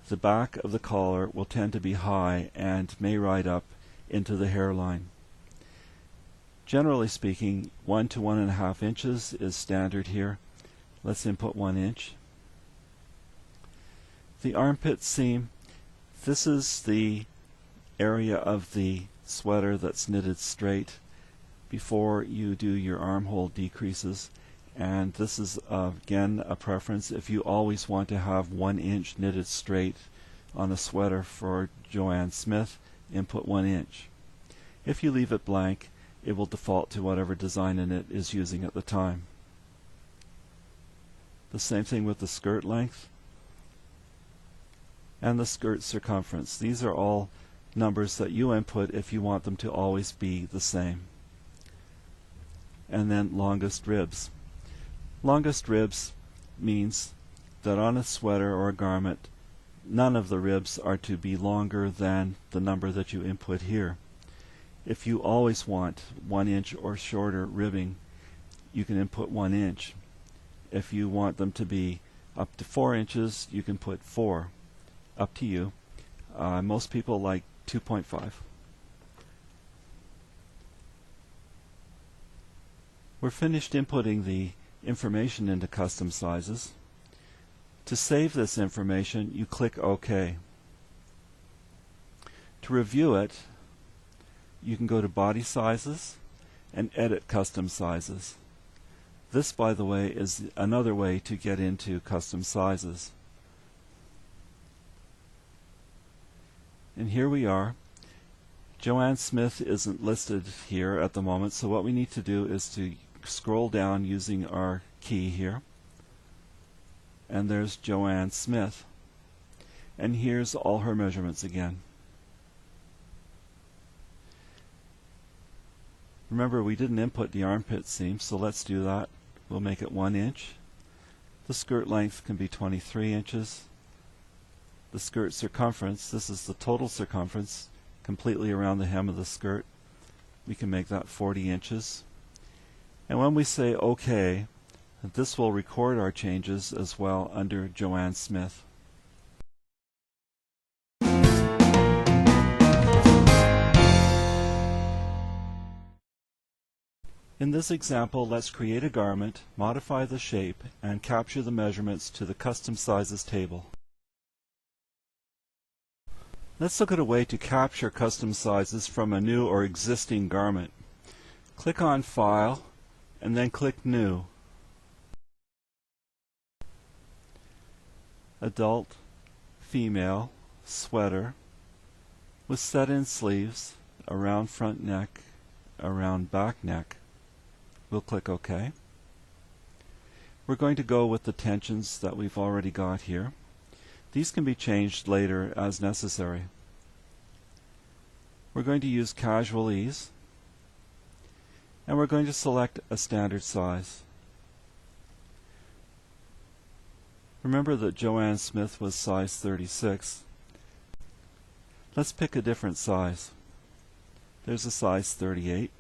the back of the collar will tend to be high and may ride up into the hairline. Generally speaking, 1 to 1.5 inches is standard here. Let's input 1 inch. The armpit seam, this is the area of the sweater that's knitted straight before you do your armhole decreases, and this is again a preference. If you always want to have 1 inch knitted straight on a sweater for Joanne Smith, input 1 inch. If you leave it blank, it will default to whatever DesignaKnit is using at the time. The same thing with the skirt length and the skirt circumference. These are all numbers that you input if you want them to always be the same. And then longest ribs. Longest ribs means that on a sweater or a garment, none of the ribs are to be longer than the number that you input here. If you always want 1 inch or shorter ribbing, you can input 1 inch. If you want them to be up to 4 inches, you can put 4. Up to you. Most people like 2.5. We're finished inputting the information into custom sizes. To save this information, you click OK. To review it, you can go to Body Sizes and edit Custom Sizes. This, by the way, is another way to get into custom sizes. And here we are. Joanne Smith isn't listed here at the moment, so what we need to do is to scroll down using our key here. And there's Joanne Smith. And here's all her measurements again. Remember, we didn't input the armpit seam, so let's do that. We'll make it 1 inch. The skirt length can be 23 inches. The skirt circumference, this is the total circumference completely around the hem of the skirt. We can make that 40 inches. And when we say OK, this will record our changes as well under Joanne Smith. In this example, let's create a garment, modify the shape, and capture the measurements to the Custom Sizes table. Let's look at a way to capture custom sizes from a new or existing garment. Click on File, and then click New. Adult, female, sweater, with set-in sleeves, around front neck, around back neck. We'll click OK. We're going to go with the tensions that we've already got here. These can be changed later as necessary. We're going to use casual ease, and we're going to select a standard size. Remember that Joanne Smith was size 36. Let's pick a different size. There's a size 38.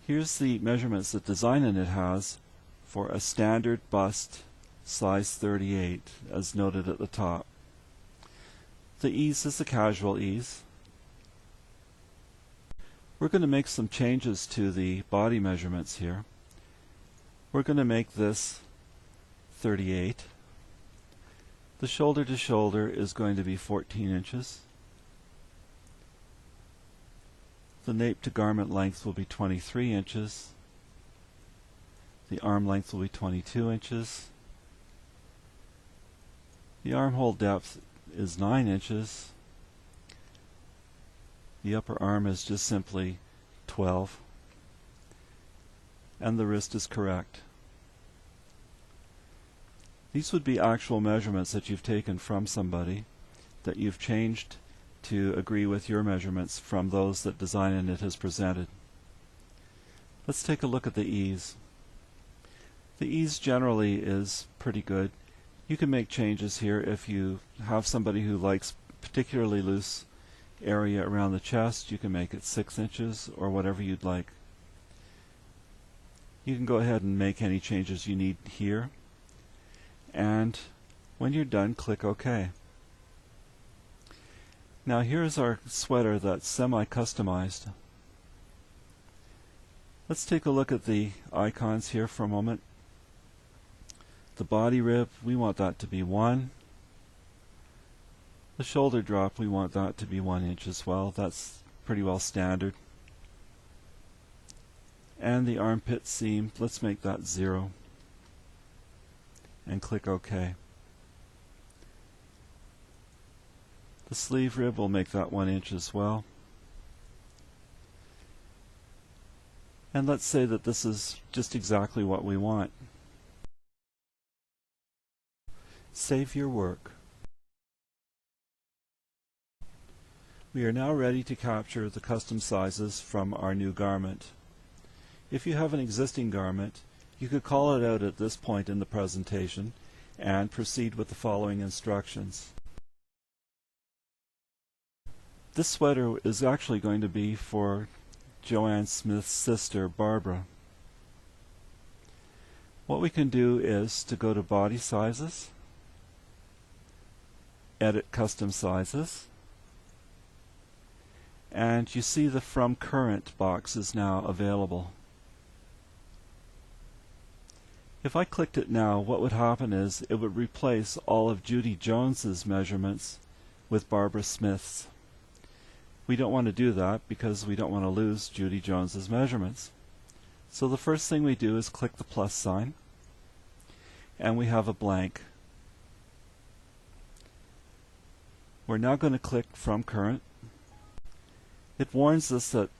Here's the measurements that DesignaKnit has for a standard bust size 38, as noted at the top. The ease is the casual ease. We're going to make some changes to the body measurements here. We're going to make this 38. The shoulder to shoulder is going to be 14 inches. The nape to garment length will be 23 inches. The arm length will be 22 inches. The armhole depth is 9 inches. The upper arm is just simply 12. And the wrist is correct. These would be actual measurements that you've taken from somebody that you've changed to agree with your measurements from those that DesignaKnit has presented. Let's take a look at the ease. The ease generally is pretty good. You can make changes here if you have somebody who likes particularly loose area around the chest. You can make it 6 inches or whatever you'd like. You can go ahead and make any changes you need here. And when you're done, click OK. Now here's our sweater that's semi-customized. Let's take a look at the icons here for a moment. The body rib, we want that to be 1. The shoulder drop, we want that to be 1 inch as well. That's pretty well standard. And the armpit seam, let's make that 0. And click OK. The sleeve rib, will make that 1 inch as well. And let's say that this is just exactly what we want. Save your work. We are now ready to capture the custom sizes from our new garment. If you have an existing garment, you could call it out at this point in the presentation and proceed with the following instructions. This sweater is actually going to be for Joanne Smith's sister, Barbara. What we can do is to go to Body Sizes, Edit Custom Sizes, and you see the From Current box is now available. If I clicked it now, what would happen is it would replace all of Judy Jones's measurements with Barbara Smith's. We don't want to do that because we don't want to lose Judy Jones's measurements. So the first thing we do is click the plus sign, and we have a blank. We're now going to click From Current. It warns us that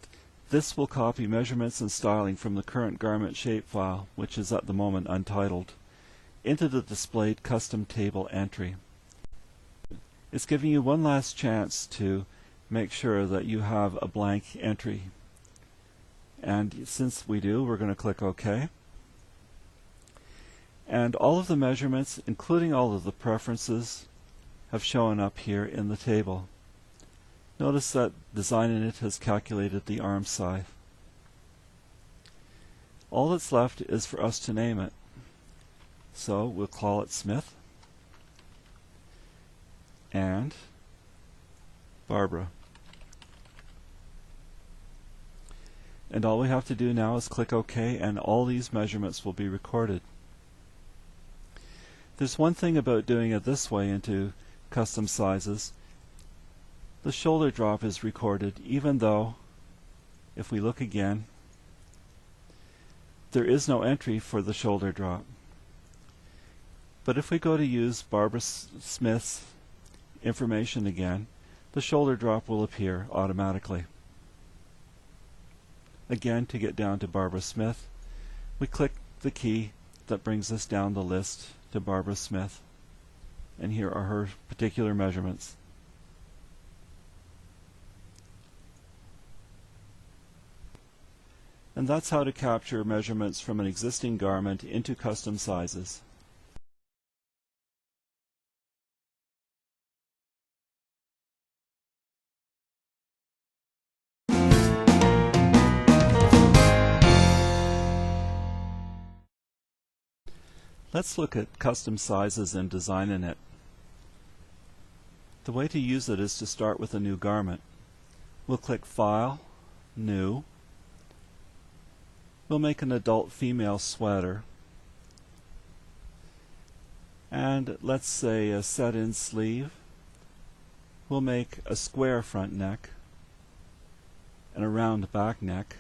this will copy measurements and styling from the current garment shapefile, which is at the moment untitled, into the displayed custom table entry. It's giving you one last chance to make sure that you have a blank entry. And since we do, we're going to click OK. And all of the measurements, including all of the preferences, have shown up here in the table. Notice that DesignaKnit has calculated the arm size. All that's left is for us to name it. So we'll call it Smith and Barbara. And all we have to do now is click OK, and all these measurements will be recorded. There's one thing about doing it this way into custom sizes. The shoulder drop is recorded, even though, if we look again, there is no entry for the shoulder drop. But if we go to use Barbara Smith's information again, the shoulder drop will appear automatically. Again, to get down to Barbara Smith, we click the key that brings us down the list to Barbara Smith. And here are her particular measurements. And that's how to capture measurements from an existing garment into custom sizes. Let's look at custom sizes in DesignaKnit. The way to use it is to start with a new garment. We'll click File, New. We'll make an adult female sweater. And let's say a set-in sleeve. We'll make a square front neck. and a round back neck,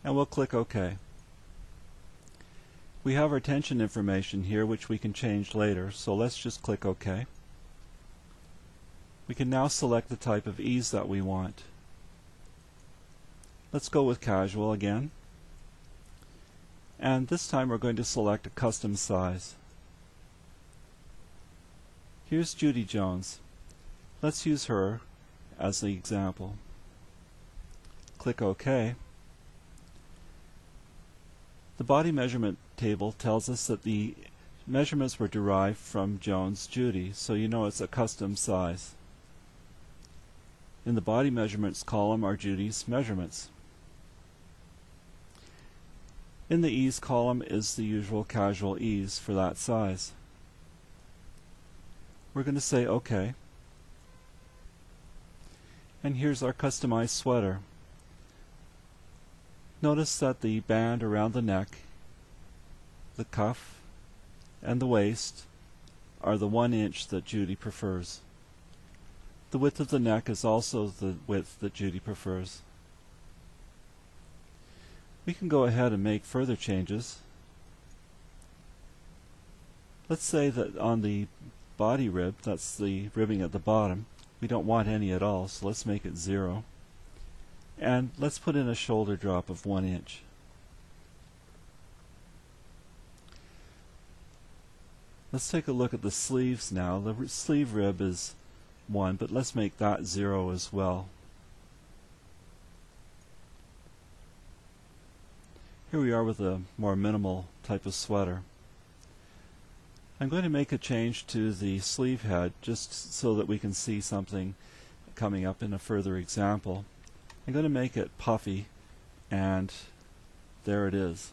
and we'll click OK. We have our tension information here which we can change later, so let's just click OK. We can now select the type of ease that we want. Let's go with casual again, and this time we're going to select a custom size. Here's Judy Jones. Let's use her as the example. Click OK. The body measurement table tells us that the measurements were derived from Jones Judy, so you know it's a custom size. In the body measurements column are Judy's measurements. In the ease column is the usual casual ease for that size. We're going to say OK. And here's our customized sweater. Notice that the band around the neck, the cuff, and the waist are the 1 inch that Judy prefers. The width of the neck is also the width that Judy prefers. We can go ahead and make further changes. Let's say that on the body rib, that's the ribbing at the bottom, we don't want any at all, so let's make it 0. And let's put in a shoulder drop of 1 inch. Let's take a look at the sleeves now. The sleeve rib is 1, but let's make that 0 as well. Here we are with a more minimal type of sweater. I'm going to make a change to the sleeve head just so that we can see something coming up in a further example. I'm going to make it puffy, and there it is.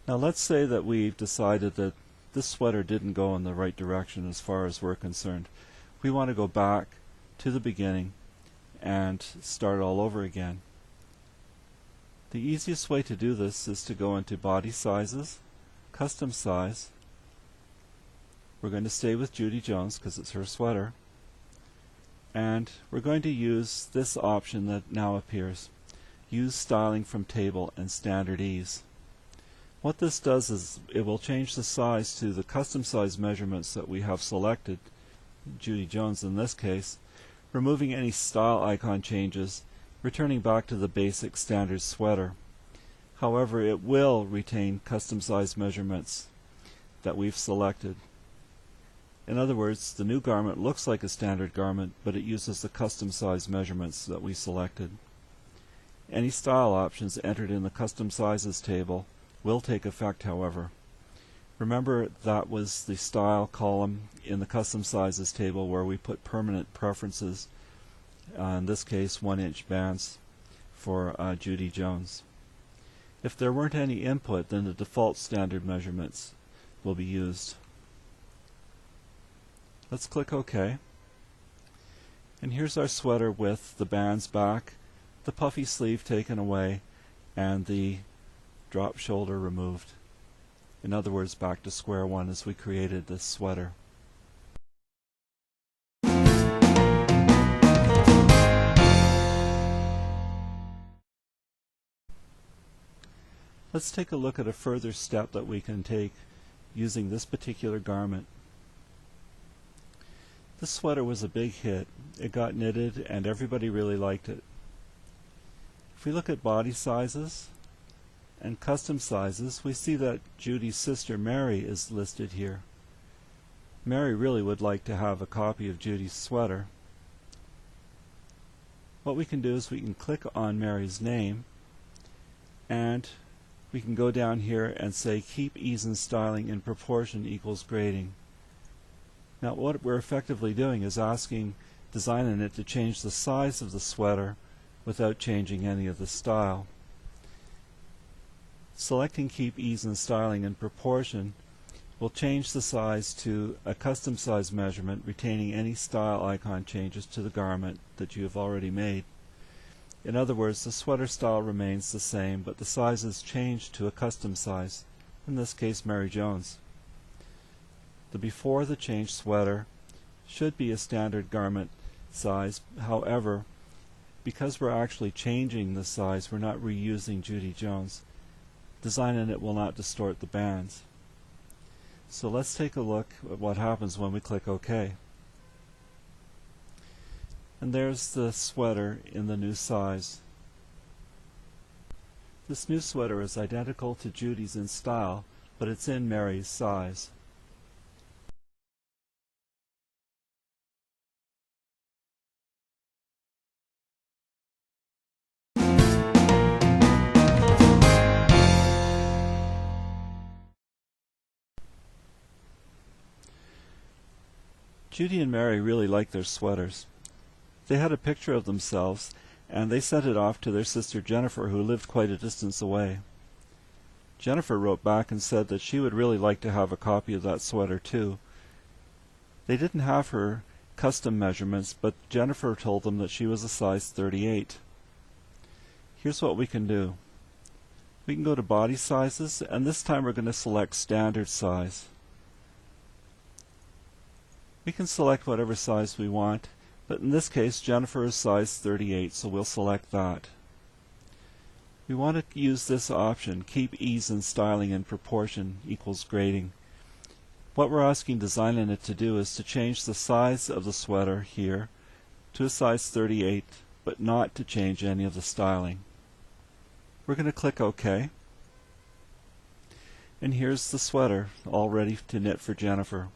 Now let's say that we've decided that this sweater didn't go in the right direction as far as we're concerned. We want to go back to the beginning and start all over again. The easiest way to do this is to go into Body Sizes, Custom Size. We're going to stay with Judy Jones because it's her sweater. And we're going to use this option that now appears. Use styling from table and standard ease. What this does is it will change the size to the custom size measurements that we have selected, Judy Jones in this case, removing any style icon changes, returning back to the basic standard sweater. However, it will retain custom size measurements that we've selected. In other words, the new garment looks like a standard garment, but it uses the custom size measurements that we selected. Any style options entered in the custom sizes table will take effect, however. Remember, that was the style column in the custom sizes table where we put permanent preferences, in this case 1 inch bands for Judy Jones. If there weren't any input, then the default standard measurements will be used. Let's click OK. And here's our sweater with the bands back, the puffy sleeve taken away, and the drop shoulder removed. In other words, back to square one as we created this sweater. Let's take a look at a further step that we can take using this particular garment. This sweater was a big hit. It got knitted and everybody really liked it. If we look at body sizes and custom sizes, we see that Judy's sister Mary is listed here. Mary really would like to have a copy of Judy's sweater. What we can do is we can click on Mary's name, and we can go down here and say keep ease and styling in proportion equals grading. Now what we're effectively doing is asking DesignaKnit to change the size of the sweater without changing any of the style. Selecting keep ease and styling in proportion will change the size to a custom size measurement, retaining any style icon changes to the garment that you have already made. In other words, the sweater style remains the same, but the size is changed to a custom size, in this case Mary Jones. The before the change sweater should be a standard garment size. However, because we're actually changing the size, we're not reusing Judy Jones, DesignaKnit will not distort the bands. So let's take a look at what happens when we click OK. And there's the sweater in the new size. This new sweater is identical to Judy's in style, but it's in Mary's size. Judy and Mary really liked their sweaters. They had a picture of themselves, and they sent it off to their sister Jennifer, who lived quite a distance away. Jennifer wrote back and said that she would really like to have a copy of that sweater too. They didn't have her custom measurements, but Jennifer told them that she was a size 38. Here's what we can do. We can go to body sizes, and this time we're going to select standard size. We can select whatever size we want, but in this case Jennifer is size 38, so we'll select that. We want to use this option, keep ease in styling and proportion equals grading. What we're asking DesignaKnit to do is to change the size of the sweater here to a size 38, but not to change any of the styling. We're going to click OK. And here's the sweater all ready to knit for Jennifer.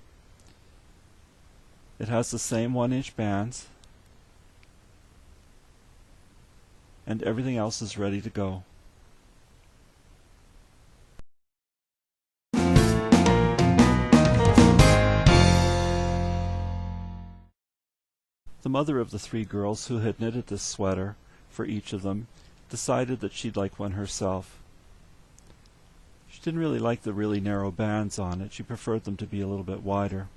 It has the same 1-inch bands, and everything else is ready to go. The mother of the 3 girls who had knitted this sweater for each of them decided that she'd like one herself. She didn't really like the really narrow bands on it. She preferred them to be a little bit wider.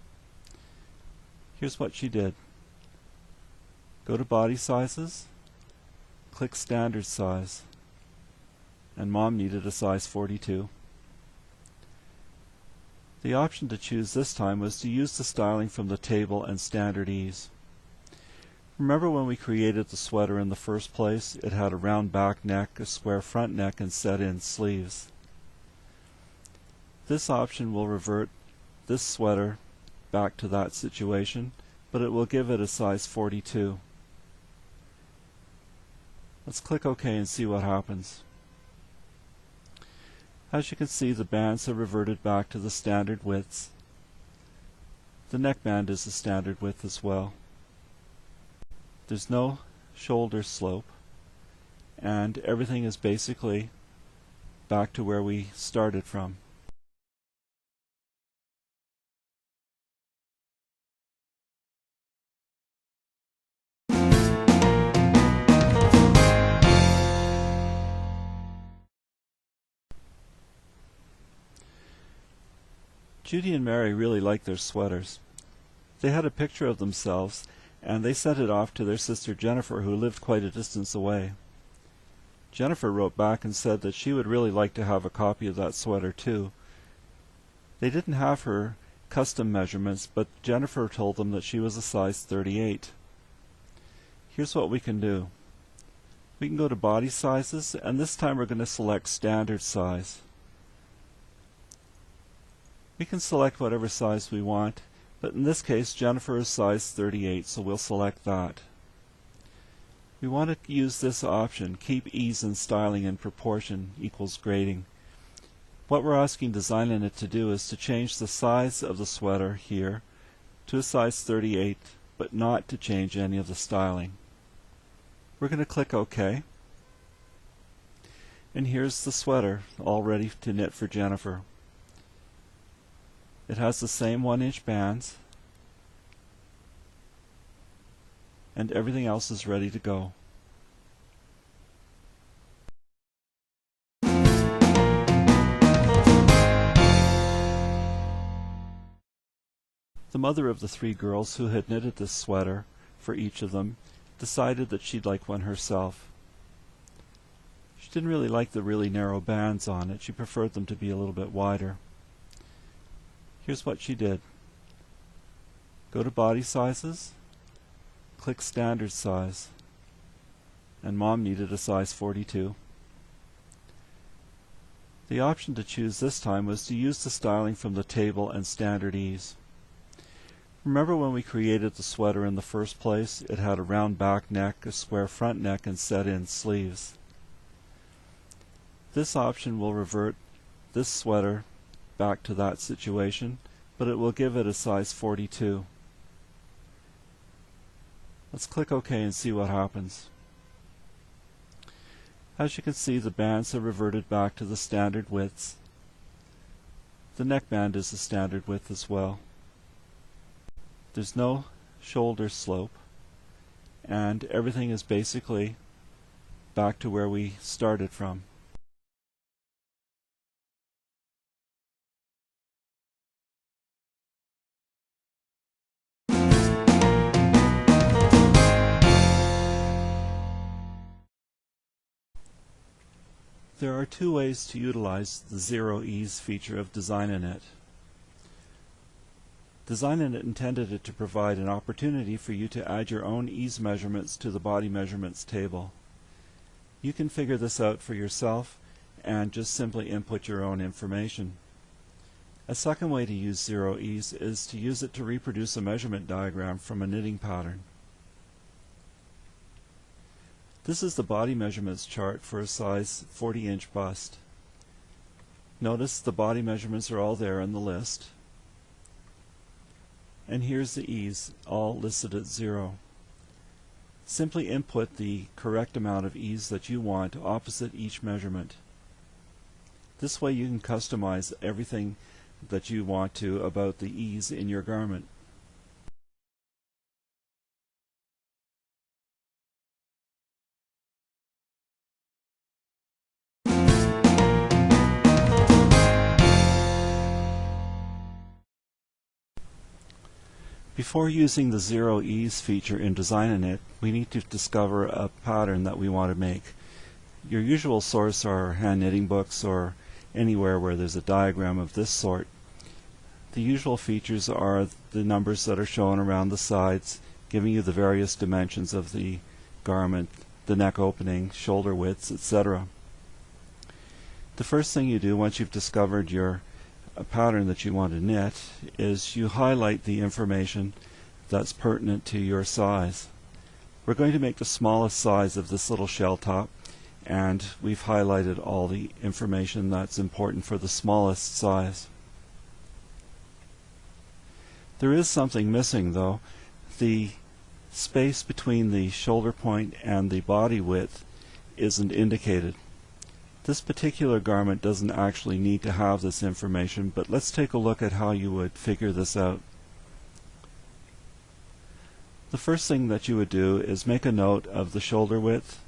Here's what she did. Go to body sizes, click standard size, and Mom needed a size 42. The option to choose this time was to use the styling from the table and standard ease. Remember when we created the sweater in the first place? It had a round back neck, a square front neck, and set-in sleeves. This option will revert this sweater back to that situation, but it will give it a size 42. Let's click OK and see what happens. As you can see, the bands have reverted back to the standard widths. The neckband is the standard width as well. There's no shoulder slope, and everything is basically back to where we started from. Judy and Mary really liked their sweaters. They had a picture of themselves, and they sent it off to their sister Jennifer, who lived quite a distance away. Jennifer wrote back and said that she would really like to have a copy of that sweater too. They didn't have her custom measurements, but Jennifer told them that she was a size 38. Here's what we can do. We can go to body sizes, and this time we're going to select standard size. We can select whatever size we want, but in this case Jennifer is size 38, so we'll select that. We want to use this option, keep ease in styling and proportion equals grading. What we're asking DesignaKnit to do is to change the size of the sweater here to a size 38, but not to change any of the styling. We're going to click OK. And here's the sweater all ready to knit for Jennifer. It has the same 1-inch bands, and everything else is ready to go. The mother of the 3 girls who had knitted this sweater for each of them decided that she'd like one herself. She didn't really like the really narrow bands on it. She preferred them to be a little bit wider. Here's what she did. Go to body sizes, click standard size, and Mom needed a size 42. The option to choose this time was to use the styling from the table and standard ease. Remember when we created the sweater in the first place? It had a round back neck, a square front neck, and set-in sleeves. This option will revert this sweater back to that situation, but it will give it a size 42. Let's click OK and see what happens. As you can see, the bands have reverted back to the standard widths. The neckband is the standard width as well. There's no shoulder slope, and everything is basically back to where we started from. There are two ways to utilize the Zero Ease feature of DesignaKnit. DesignaKnit intended it to provide an opportunity for you to add your own ease measurements to the body measurements table. You can figure this out for yourself and just simply input your own information. A second way to use Zero Ease is to use it to reproduce a measurement diagram from a knitting pattern. This is the body measurements chart for a size 40-inch bust. Notice the body measurements are all there in the list. And here's the ease, all listed at 0. Simply input the correct amount of ease that you want opposite each measurement. This way you can customize everything that you want to about the ease in your garment. Before using the Zero Ease feature in DesignaKnit, we need to discover a pattern that we want to make. Your usual source are hand knitting books or anywhere where there's a diagram of this sort. The usual features are the numbers that are shown around the sides, giving you the various dimensions of the garment, the neck opening, shoulder widths, etc. The first thing you do once you've discovered your pattern that you want to knit is you highlight the information that's pertinent to your size. We're going to make the smallest size of this little shell top, and we've highlighted all the information that's important for the smallest size. There is something missing though. The space between the shoulder point and the body width isn't indicated. This particular garment doesn't actually need to have this information, but let's take a look at how you would figure this out. The first thing that you would do is make a note of the shoulder width,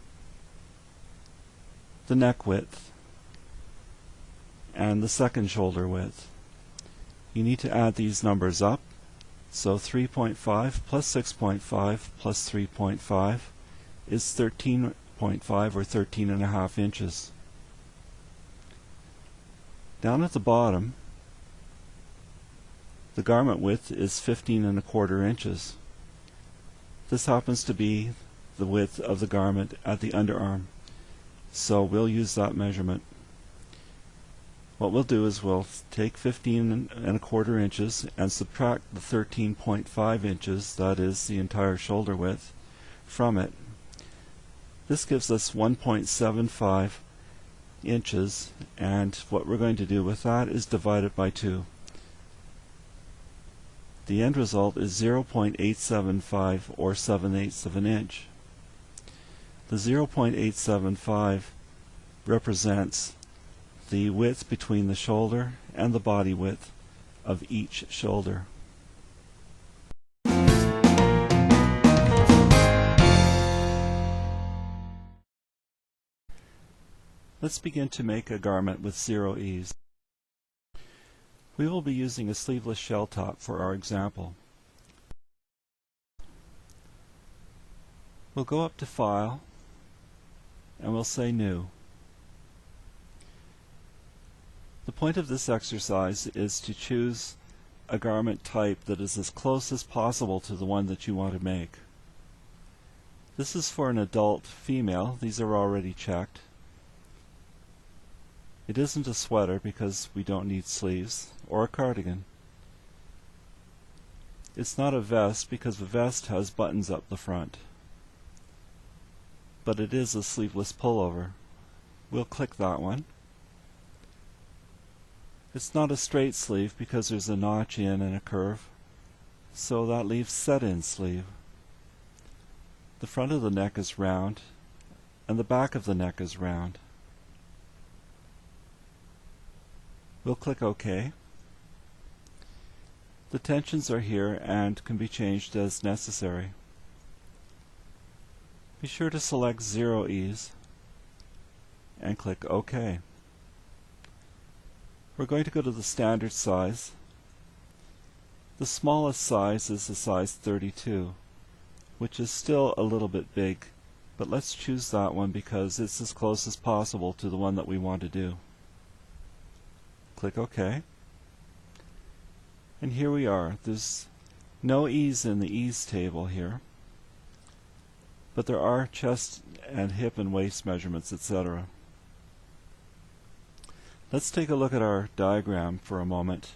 the neck width, and the second shoulder width. You need to add these numbers up, so 3.5 plus 6.5 plus 3.5 is 13.5 or 13.5 inches. Down at the bottom, the garment width is 15.25 inches. This happens to be the width of the garment at the underarm, so we'll use that measurement. What we'll do is we'll take 15.25 inches and subtract the 13.5 inches, that is the entire shoulder width, from it. This gives us 1.75 inches, and what we're going to do with that is divide it by 2. The end result is 0.875 or 7/8 of an inch. The 0.875 represents the width between the shoulder and the body width of each shoulder. Let's begin to make a garment with Zero Ease. We will be using a sleeveless shell top for our example. We'll go up to File, and we'll say New. The point of this exercise is to choose a garment type that is as close as possible to the one that you want to make. This is for an adult female. These are already checked. It isn't a sweater because we don't need sleeves, or a cardigan. It's not a vest because the vest has buttons up the front. But it is a sleeveless pullover. We'll click that one. It's not a straight sleeve because there's a notch in and a curve, so that leaves set-in sleeve. The front of the neck is round, and the back of the neck is round. We'll click OK. The tensions are here and can be changed as necessary. Be sure to select 0 ease and click OK. We're going to go to the standard size. The smallest size is the size 32, which is still a little bit big, but let's choose that one because it's as close as possible to the one that we want to do. Click OK. And here we are. There's no ease in the ease table here, but there are chest and hip and waist measurements, etc. Let's take a look at our diagram for a moment.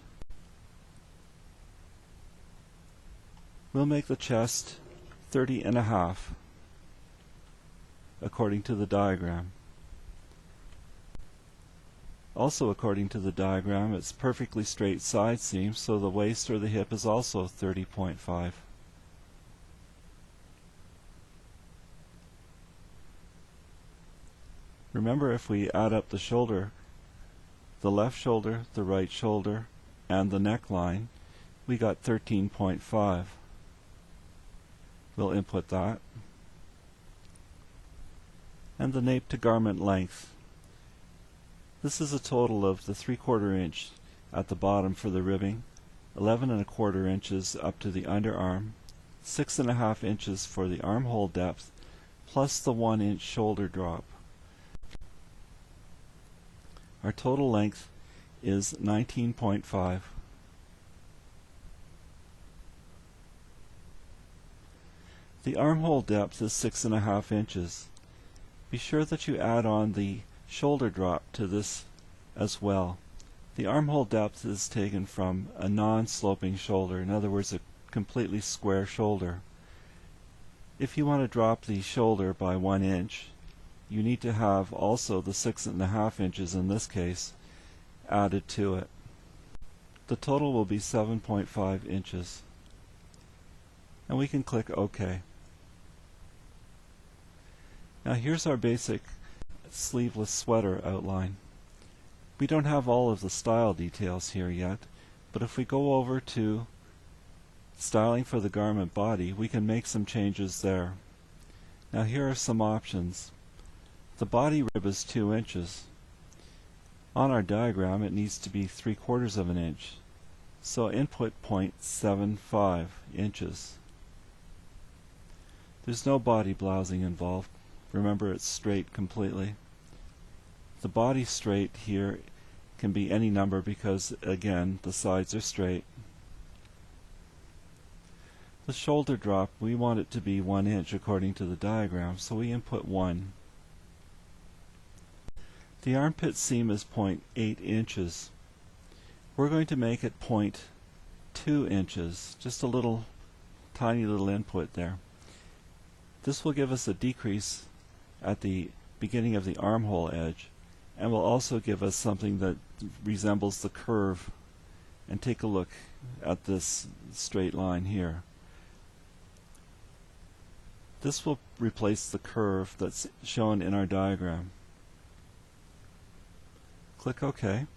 We'll make the chest 30.5 according to the diagram. Also according to the diagram, it's perfectly straight side seam, so the waist or the hip is also 30.5. Remember, if we add up the shoulder, the left shoulder, the right shoulder, and the neckline, we got 13.5. We'll input that. And the nape to garment length. This is a total of the 3/4 inch at the bottom for the ribbing, 11.25 inches up to the underarm, 6.5 inches for the armhole depth, plus the 1 inch shoulder drop. Our total length is 19.5. The armhole depth is 6.5 inches. Be sure that you add on the shoulder drop to this as well. The armhole depth is taken from a non-sloping shoulder, in other words, a completely square shoulder. If you want to drop the shoulder by 1 inch, you need to have also the 6.5 inches in this case added to it. The total will be 7.5 inches. And we can click OK. Now here's our basic sleeveless sweater outline. We don't have all of the style details here yet, but if we go over to styling for the garment body, we can make some changes there. Now here are some options. The body rib is 2 inches. On our diagram it needs to be 3/4 inch, so input 0.75 inches. There's no body blousing involved. Remember, it's straight completely. The body straight here can be any number because, again, the sides are straight. The shoulder drop, we want it to be 1 inch according to the diagram, so we input 1. The armpit seam is 0.8 inches. We're going to make it 0.2 inches, just a little tiny little input there. This will give us a decrease at the beginning of the armhole edge, and will also give us something that resembles the curve. And take a look at this straight line here. This will replace the curve that's shown in our diagram. Click OK.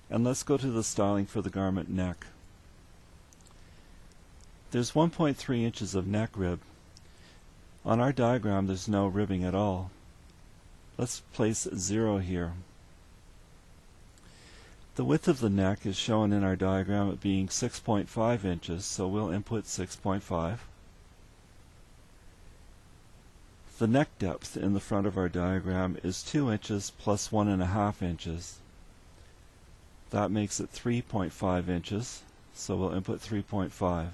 And let's go to the styling for the garment neck. There's 1.3 inches of neck rib. On our diagram there's no ribbing at all. Let's place 0 here. The width of the neck is shown in our diagram at being 6.5 inches, so we'll input 6.5. The neck depth in the front of our diagram is 2 inches plus 1.5 inches. That makes it 3.5 inches, so we'll input 3.5.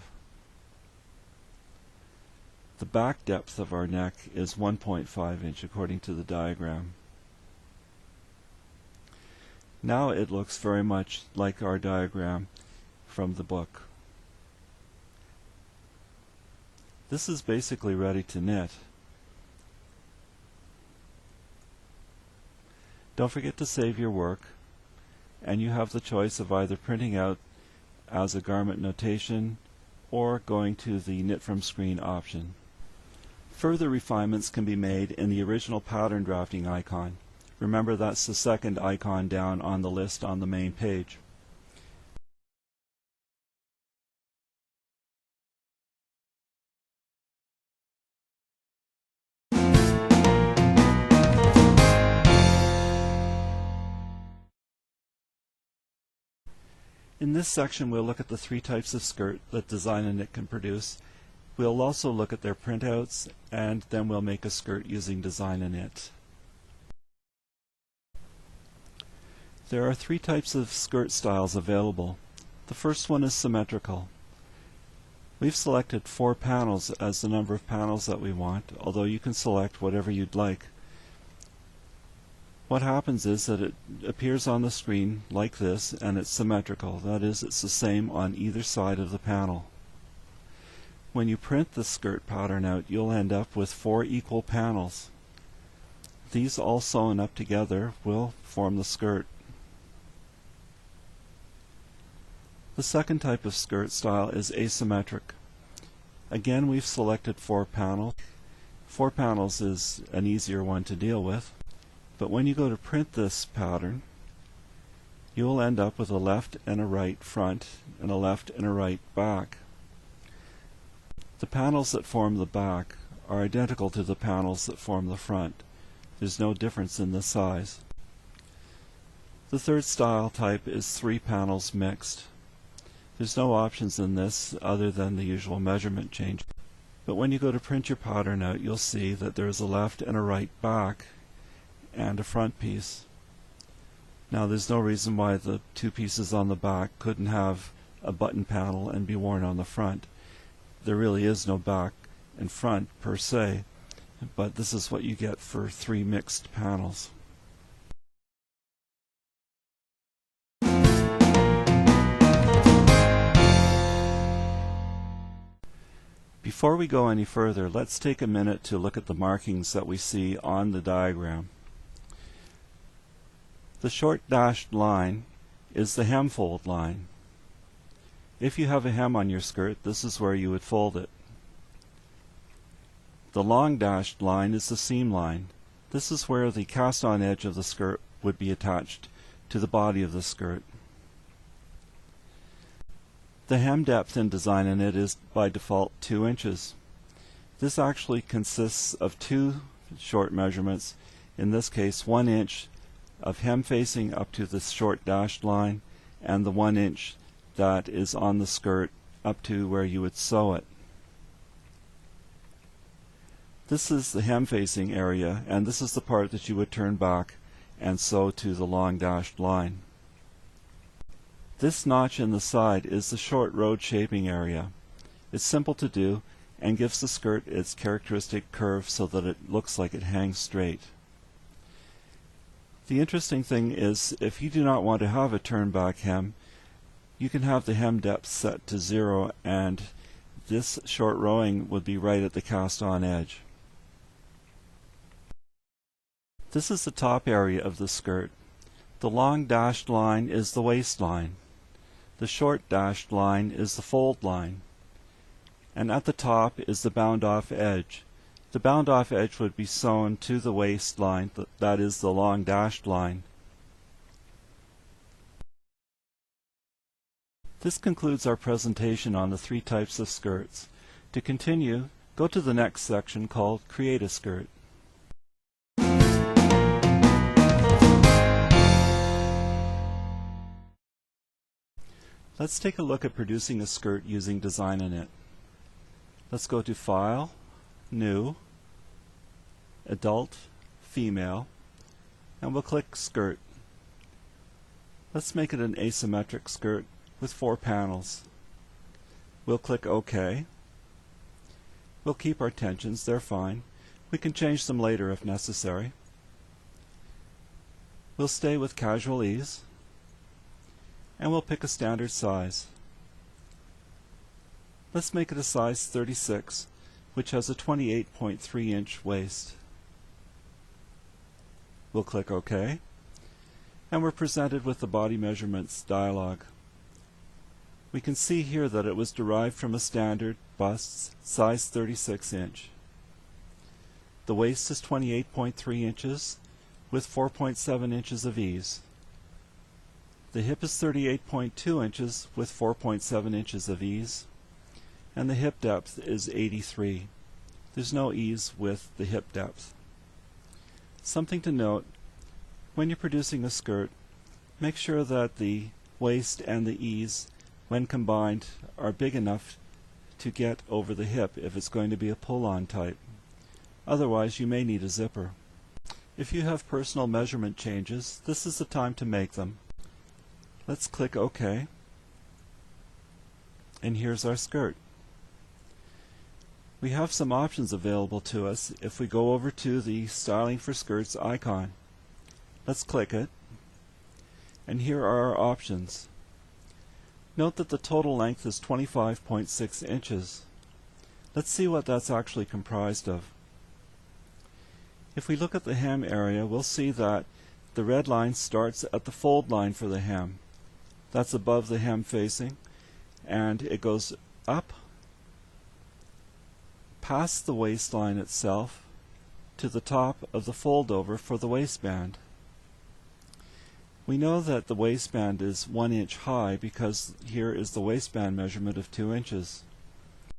The back depth of our neck is 1.5 inch according to the diagram. Now it looks very much like our diagram from the book. This is basically ready to knit. Don't forget to save your work, and you have the choice of either printing out as a garment notation or going to the Knit from Screen option. Further refinements can be made in the original pattern drafting icon. Remember, that's the second icon down on the list on the main page. In this section we'll look at the three types of skirt that DesignaKnit can produce. We'll also look at their printouts, and then we'll make a skirt using DesignaKnit. There are three types of skirt styles available. The first one is symmetrical. We've selected 4 panels as the number of panels that we want, although you can select whatever you'd like. What happens is that it appears on the screen like this, and it's symmetrical. That is, it's the same on either side of the panel. When you print the skirt pattern out, you'll end up with 4 equal panels. These all sewn up together will form the skirt. The second type of skirt style is asymmetric. Again, we've selected 4 panels. 4 panels is an easier one to deal with. But when you go to print this pattern, you will end up with a left and a right front and a left and a right back. The panels that form the back are identical to the panels that form the front. There's no difference in the size. The third style type is 3 panels mixed. There's no options in this other than the usual measurement change. But when you go to print your pattern out, you'll see that there's a left and a right back and a front piece. Now there's no reason why the 2 pieces on the back couldn't have a button panel and be worn on the front. There really is no back and front per se, but this is what you get for 3 mixed panels. Before we go any further, let's take a minute to look at the markings that we see on the diagram. The short dashed line is the hem fold line. If you have a hem on your skirt, this is where you would fold it. The long dashed line is the seam line. This is where the cast-on edge of the skirt would be attached to the body of the skirt. The hem depth in DesignaKnit is by default 2 inches. This actually consists of 2 short measurements, in this case 1 inch of hem facing up to the short dashed line, and the 1 inch that is on the skirt up to where you would sew it. This is the hem facing area, and this is the part that you would turn back and sew to the long dashed line. This notch in the side is the short road shaping area. It's simple to do and gives the skirt its characteristic curve so that it looks like it hangs straight. The interesting thing is, if you do not want to have a turn back hem, you can have the hem depth set to 0, and this short rowing would be right at the cast-on edge. This is the top area of the skirt. The long dashed line is the waistline. The short dashed line is the fold line. And at the top is the bound-off edge. The bound-off edge would be sewn to the waistline, that is the long dashed line. This concludes our presentation on the 3 types of skirts. To continue, go to the next section called Create a Skirt. Let's take a look at producing a skirt using DesignaKnit. Let's go to File, New, Adult, Female, and we'll click Skirt. Let's make it an asymmetric skirt with 4 panels. We'll click OK. We'll keep our tensions, they're fine. We can change them later if necessary. We'll stay with casual ease, and we'll pick a standard size. Let's make it a size 36, which has a 28.3 inch waist. We'll click OK, and we're presented with the body measurements dialog. We can see here that it was derived from a standard bust size 36 inch. The waist is 28.3 inches with 4.7 inches of ease. The hip is 38.2 inches with 4.7 inches of ease. And the hip depth is 83. There's no ease with the hip depth. Something to note, when you're producing a skirt, make sure that the waist and the ease, when combined, are big enough to get over the hip if it's going to be a pull-on type. Otherwise, you may need a zipper. If you have personal measurement changes, this is the time to make them. Let's click OK. And here's our skirt. We have some options available to us if we go over to the Styling for Skirts icon. Let's click it, and here are our options. Note that the total length is 25.6 inches. Let's see what that's actually comprised of. If we look at the hem area, we'll see that the red line starts at the fold line for the hem. That's above the hem facing, and it goes up past the waistline itself to the top of the fold over for the waistband. We know that the waistband is 1 inch high because here is the waistband measurement of 2 inches.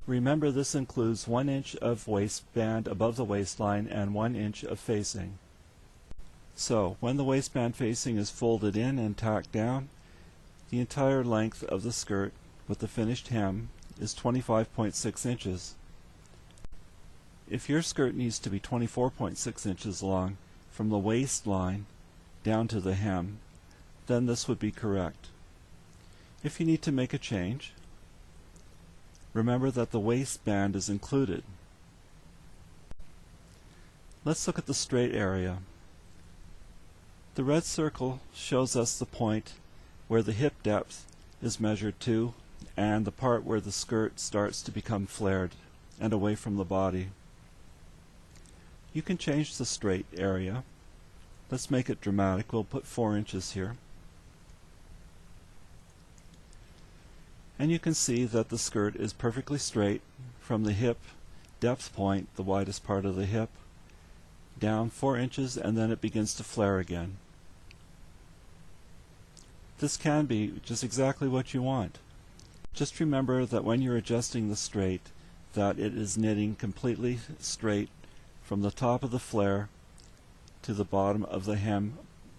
Remember, this includes 1 inch of waistband above the waistline and 1 inch of facing. So when the waistband facing is folded in and tacked down, the entire length of the skirt with the finished hem is 25.6 inches. If your skirt needs to be 24.6 inches long from the waistline down to the hem, then this would be correct. If you need to make a change, remember that the waistband is included. Let's look at the straight area. The red circle shows us the point where the hip depth is measured to and the part where the skirt starts to become flared and away from the body. You can change the straight area. Let's make it dramatic. We'll put 4 inches here. And you can see that the skirt is perfectly straight from the hip depth point, the widest part of the hip, down 4 inches, and then it begins to flare again. This can be just exactly what you want. Just remember that when you're adjusting the straight, that it is knitting completely straight from the top of the flare to the bottom of the hem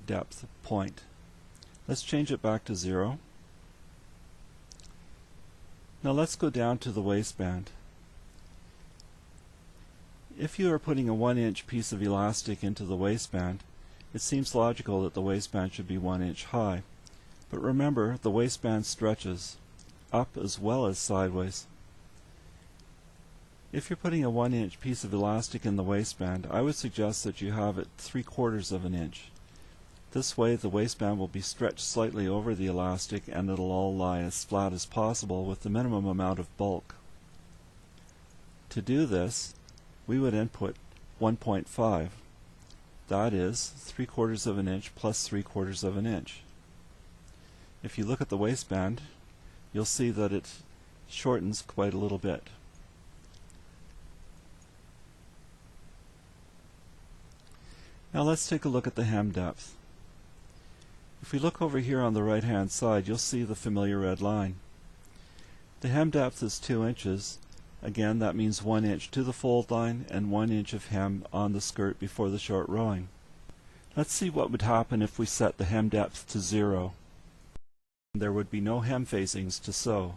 depth point. Let's change it back to 0. Now let's go down to the waistband. If you are putting a 1 inch piece of elastic into the waistband, it seems logical that the waistband should be 1 inch high. But remember, the waistband stretches up as well as sideways. If you're putting a 1 inch piece of elastic in the waistband, I would suggest that you have it 3/4 of an inch. This way the waistband will be stretched slightly over the elastic and it'll all lie as flat as possible with the minimum amount of bulk. To do this, we would input 1.5. That is 3/4 of an inch plus 3/4 of an inch. If you look at the waistband, you'll see that it shortens quite a little bit. Now let's take a look at the hem depth. If we look over here on the right hand side, you'll see the familiar red line. The hem depth is 2 inches. Again, that means 1 inch to the fold line and 1 inch of hem on the skirt before the short rowing. Let's see what would happen if we set the hem depth to 0. There would be no hem facings to sew.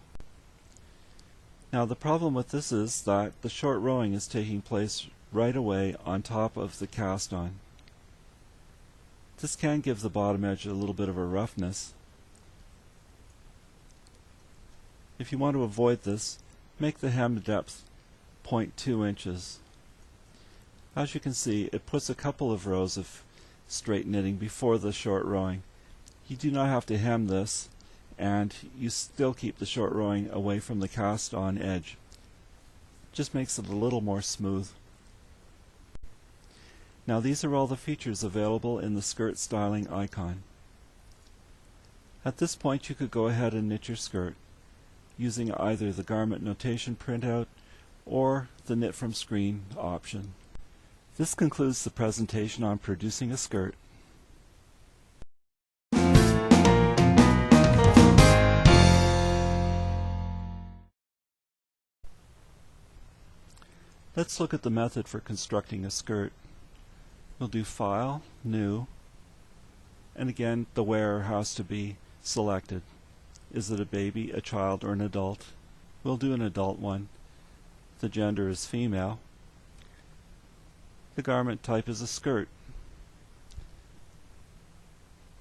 Now the problem with this is that the short rowing is taking place right away on top of the cast on. This can give the bottom edge a little bit of a roughness. If you want to avoid this, make the hem depth 0.2 inches. As you can see, it puts a couple of rows of straight knitting before the short rowing. You do not have to hem this, and you still keep the short rowing away from the cast on edge. Just makes it a little more smooth. Now these are all the features available in the skirt styling icon. At this point you could go ahead and knit your skirt using either the garment notation printout or the knit from screen option. This concludes the presentation on producing a skirt. Let's look at the method for constructing a skirt. We'll do File, New, and again the wearer has to be selected. Is it a baby, a child, or an adult? We'll do an adult one. The gender is female. The garment type is a skirt.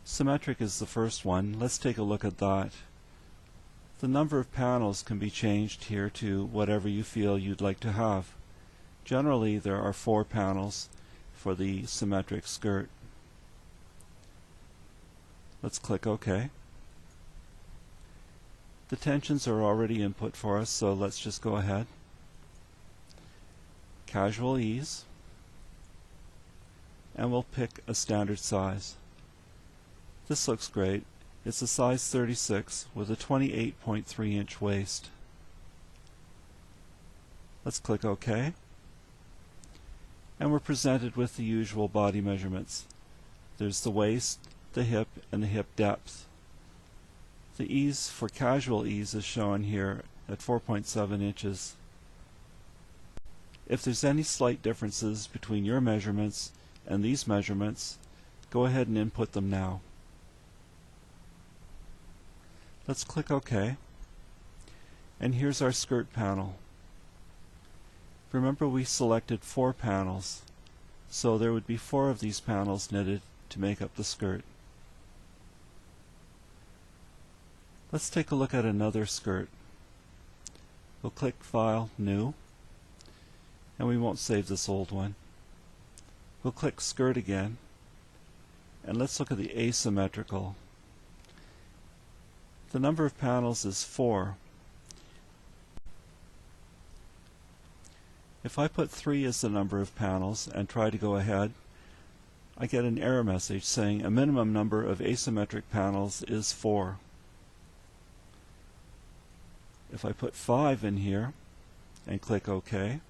Symmetric is the first one. Let's take a look at that. The number of panels can be changed here to whatever you feel you'd like to have. Generally there are 4 panels for the symmetric skirt. Let's click OK. The tensions are already input for us, so let's just go ahead. Casual ease, and we'll pick a standard size. This looks great. It's a size 36 with a 28.3 inch waist. Let's click OK. And we're presented with the usual body measurements. There's the waist, the hip, and the hip depth. The ease for casual ease is shown here at 4.7 inches. If there's any slight differences between your measurements and these measurements, go ahead and input them now. Let's click OK. And here's our skirt panel. Remember we selected 4 panels, so there would be 4 of these panels knitted to make up the skirt. Let's take a look at another skirt. We'll click File, New, and we won't save this old one. We'll click Skirt again, and let's look at the asymmetrical. The number of panels is 4. If I put 3 as the number of panels and try to go ahead, I get an error message saying a minimum number of asymmetric panels is 4. If I put 5 in here and click OK,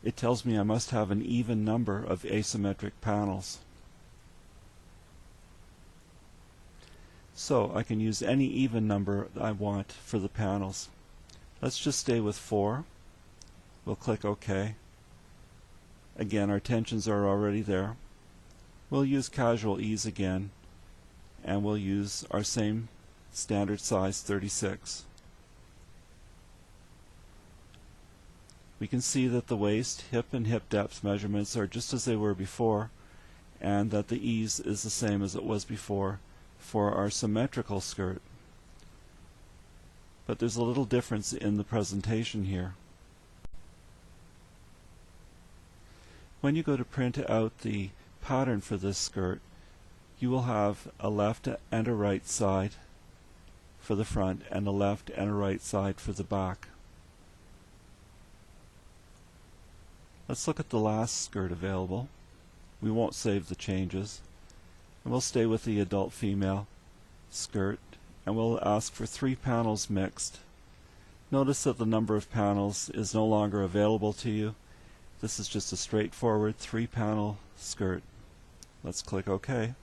it tells me I must have an even number of asymmetric panels. So I can use any even number I want for the panels. Let's just stay with 4. We'll click OK. Again, our tensions are already there. We'll use casual ease again, and we'll use our same standard size 36. We can see that the waist, hip, and hip depth measurements are just as they were before, and that the ease is the same as it was before for our symmetrical skirt. But there's a little difference in the presentation here. When you go to print out the pattern for this skirt, you will have a left and a right side for the front and a left and a right side for the back. Let's look at the last skirt available. We won't save the changes, and we'll stay with the adult female skirt, and we'll ask for 3 panels mixed. Notice that the number of panels is no longer available to you. This is just a straightforward 3-panel skirt. Let's click OK.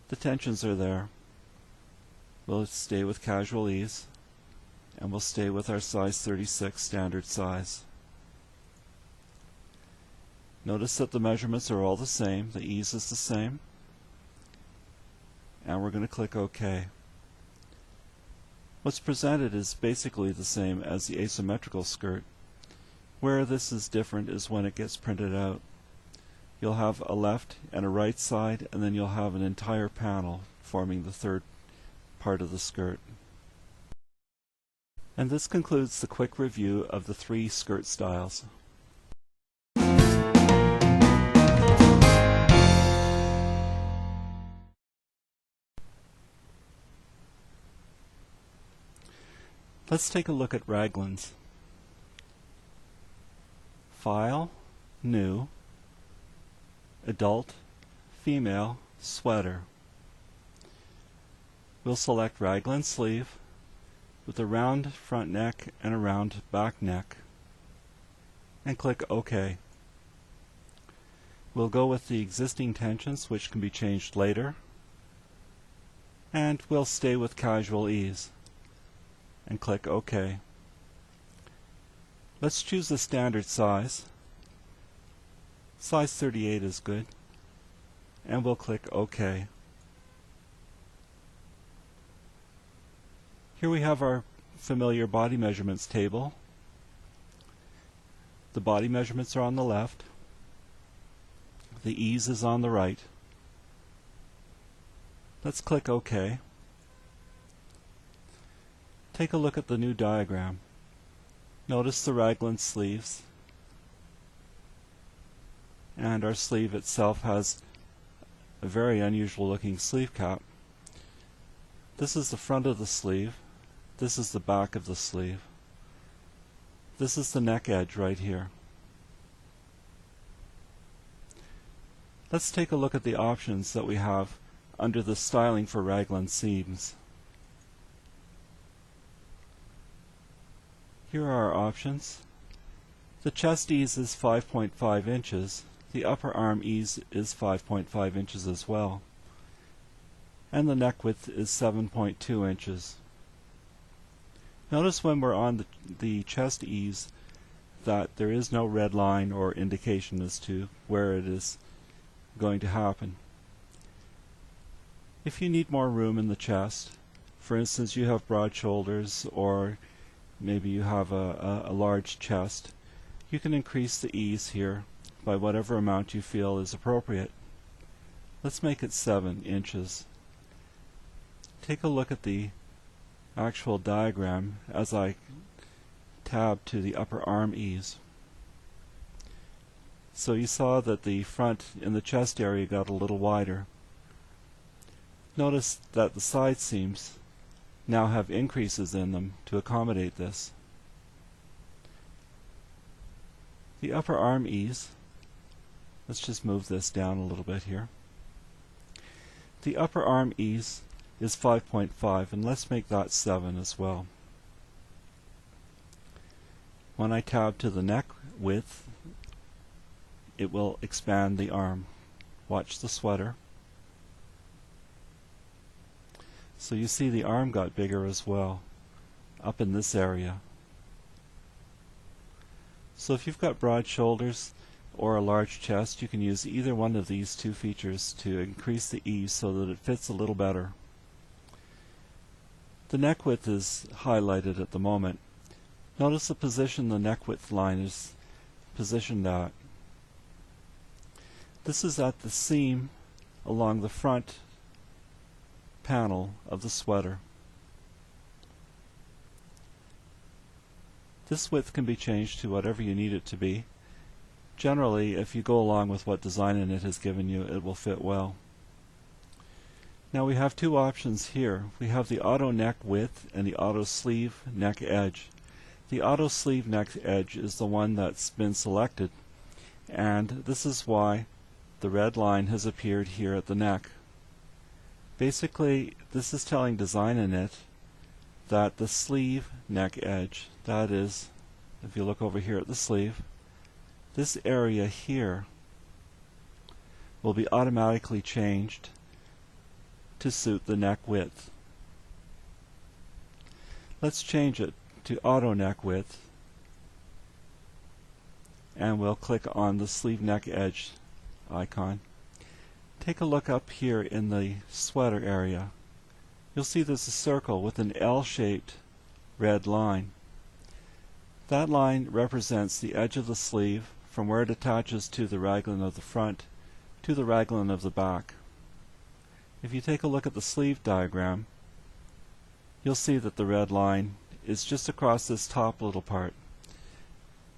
The tensions are there. We'll stay with casual ease, and we'll stay with our size 36 standard size. Notice that the measurements are all the same, the ease is the same, and we're going to click OK. What's presented is basically the same as the asymmetrical skirt. Where this is different is when it gets printed out. You'll have a left and a right side, and then you'll have an entire panel forming the third part of the skirt. And this concludes the quick review of the 3 skirt styles. Let's take a look at raglans. File, New, Adult, Female, Sweater. We'll select raglan sleeve with a round front neck and a round back neck and click OK. We'll go with the existing tensions, which can be changed later, and we'll stay with casual ease and click OK. Let's choose the standard size. Size 38 is good, and we'll click OK. Here we have our familiar body measurements table. The body measurements are on the left. The ease is on the right. Let's click OK. Take a look at the new diagram. Notice the raglan sleeves, and our sleeve itself has a very unusual looking sleeve cap. This is the front of the sleeve. This is the back of the sleeve. This is the neck edge right here. Let's take a look at the options that we have under the styling for raglan seams. Here are our options. The chest ease is 5.5 inches. The upper arm ease is 5.5 inches as well. And the neck width is 7.2 inches. Notice when we're on the chest ease that there is no red line or indication as to where it is going to happen. If you need more room in the chest, for instance you have broad shoulders or maybe you have a large chest, you can increase the ease here by whatever amount you feel is appropriate. Let's make it 7 inches. Take a look at the actual diagram as I tab to the upper arm ease. So you saw that the front in the chest area got a little wider. Notice that the side seams now have increases in them to accommodate this. The upper arm ease, let's just move this down a little bit here. The upper arm ease is 5.5, and let's make that 7 as well. When I tab to the neck width, it will expand the arm. Watch the sweater. So you see the arm got bigger as well, up in this area. So if you've got broad shoulders or a large chest, you can use either one of these 2 features to increase the ease so that it fits a little better. The neck width is highlighted at the moment. Notice the position the neck width line is positioned at. This is at the seam along the front panel of the sweater. This width can be changed to whatever you need it to be. Generally, if you go along with what DesignaKnit has given you, it will fit well. Now we have 2 options here. We have the auto neck width and the auto sleeve neck edge. The auto sleeve neck edge is the one that's been selected, and this is why the red line has appeared here at the neck. Basically, this is telling DesignaKnit that the sleeve neck edge, that is, if you look over here at the sleeve, this area here will be automatically changed to suit the neck width. Let's change it to auto neck width, and we'll click on the sleeve neck edge icon. Take a look up here in the sweater area. You'll see there's a circle with an L-shaped red line. That line represents the edge of the sleeve from where it attaches to the raglan of the front to the raglan of the back. If you take a look at the sleeve diagram, you'll see that the red line is just across this top little part.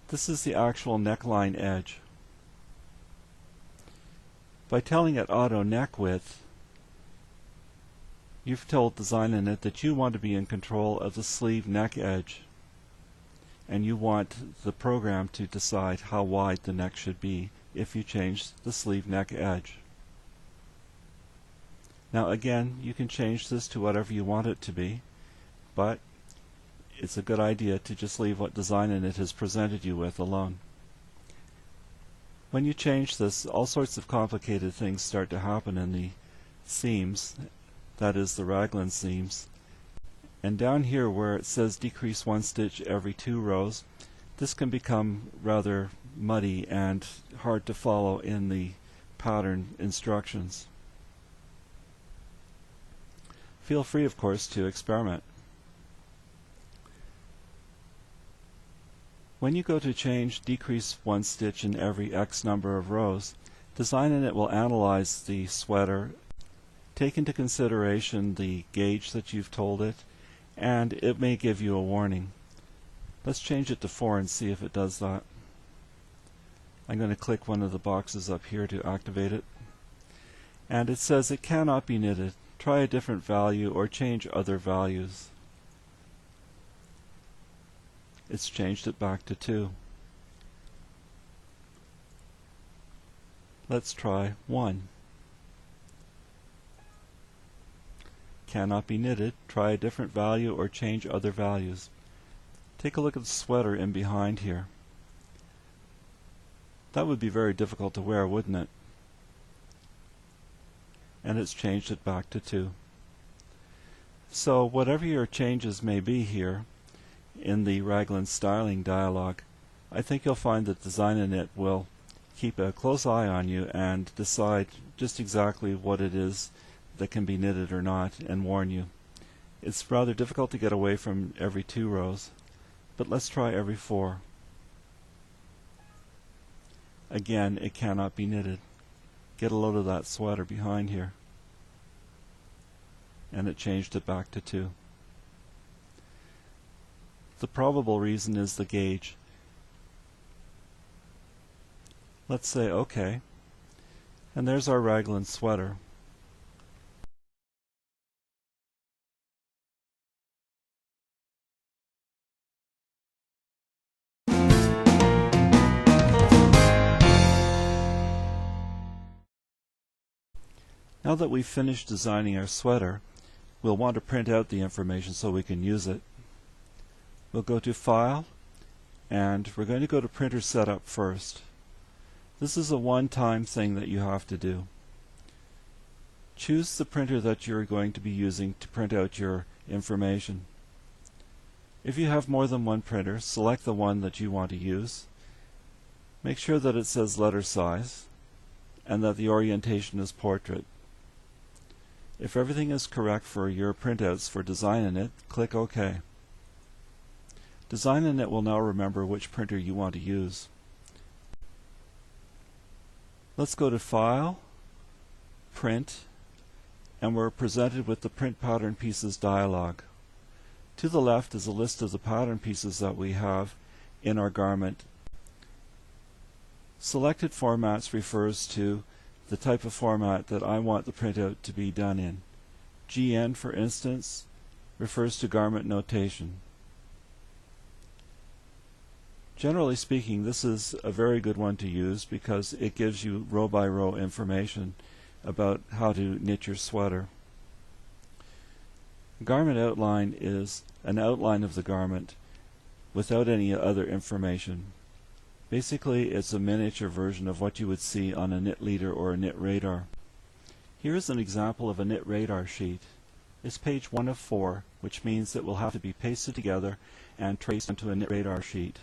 This is the actual neckline edge. By telling it auto neck width, you've told DesignaKnit that you want to be in control of the sleeve neck edge, and you want the program to decide how wide the neck should be if you change the sleeve neck edge. Now again, you can change this to whatever you want it to be, but it's a good idea to just leave what DesignaKnit has presented you with alone. When you change this, all sorts of complicated things start to happen in the seams, that is the raglan seams. And down here where it says decrease 1 stitch every 2 rows, this can become rather muddy and hard to follow in the pattern instructions. Feel free, of course, to experiment. When you go to change decrease 1 stitch in every X number of rows, DesignaKnit will analyze the sweater, take into consideration the gauge that you've told it, and it may give you a warning. Let's change it to 4 and see if it does that. I'm going to click one of the boxes up here to activate it. And it says it cannot be knitted. Try a different value or change other values. It's changed it back to 2. Let's try 1. Cannot be knitted. Try a different value or change other values. Take a look at the sweater in behind here. That would be very difficult to wear, wouldn't it? And it's changed it back to 2. So whatever your changes may be here in the raglan styling dialog, I think you'll find that DesignaKnit will keep a close eye on you and decide just exactly what it is that can be knitted or not and warn you. It's rather difficult to get away from every 2 rows, but let's try every 4. Again, it cannot be knitted. Get a load of that sweater behind here. And it changed it back to 2. The probable reason is the gauge. Let's say OK. And there's our raglan sweater. Now that we've finished designing our sweater, we'll want to print out the information so we can use it. We'll go to File, and we're going to go to Printer Setup first. This is a one-time thing that you have to do. Choose the printer that you're going to be using to print out your information. If you have more than one printer, select the one that you want to use. Make sure that it says letter size and that the orientation is portrait. If everything is correct for your printouts for DesignaKnit, click OK. DesignaKnit will now remember which printer you want to use. Let's go to File, Print, and we're presented with the Print Pattern Pieces dialog. To the left is a list of the pattern pieces that we have in our garment. Selected Formats refers to the type of format that I want the printout to be done in. GN, for instance, refers to garment notation. Generally speaking, this is a very good one to use because it gives you row-by-row information about how to knit your sweater. Garment outline is an outline of the garment without any other information. Basically, it's a miniature version of what you would see on a knit leader or a knit radar. Here is an example of a knit radar sheet. It's page 1 of 4, which means it will have to be pasted together and traced onto a knit radar sheet.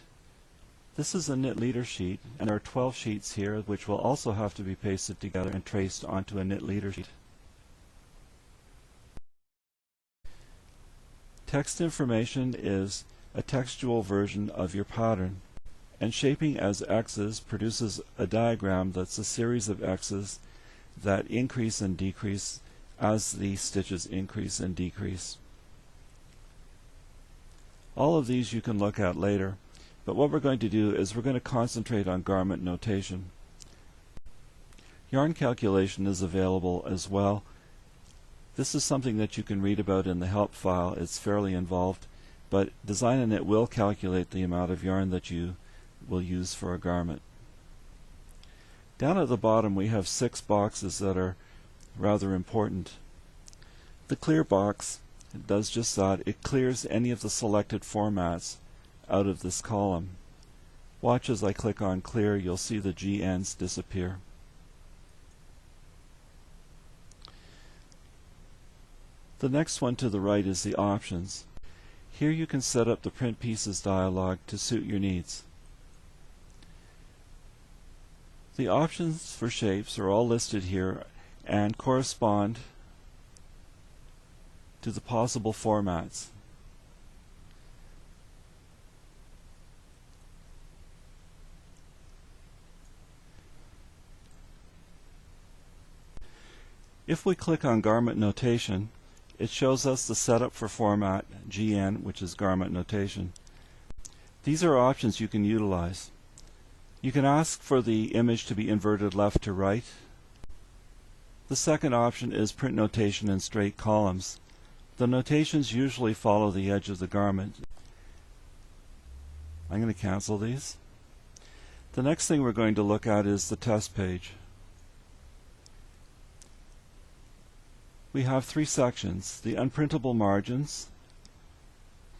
This is a knit leader sheet, and there are 12 sheets here which will also have to be pasted together and traced onto a knit leader sheet. Text information is a textual version of your pattern. And shaping as X's produces a diagram that's a series of X's that increase and decrease as the stitches increase and decrease. All of these you can look at later, but what we're going to do is we're going to concentrate on garment notation. Yarn calculation is available as well. This is something that you can read about in the help file. It's fairly involved, but DesignaKnit will calculate the amount of yarn that you will use for a garment. Down at the bottom we have 6 boxes that are rather important. The clear box does just that. It clears any of the selected formats out of this column. Watch as I click on clear, you'll see the GNs disappear. The next one to the right is the options. Here you can set up the print pieces dialog to suit your needs. The options for shapes are all listed here and correspond to the possible formats. If we click on garment notation, it shows us the setup for format GN, which is garment notation. These are options you can utilize. You can ask for the image to be inverted left to right. The second option is print notation in straight columns. The notations usually follow the edge of the garment. I'm going to cancel these. The next thing we're going to look at is the test page. We have 3 sections: the unprintable margins,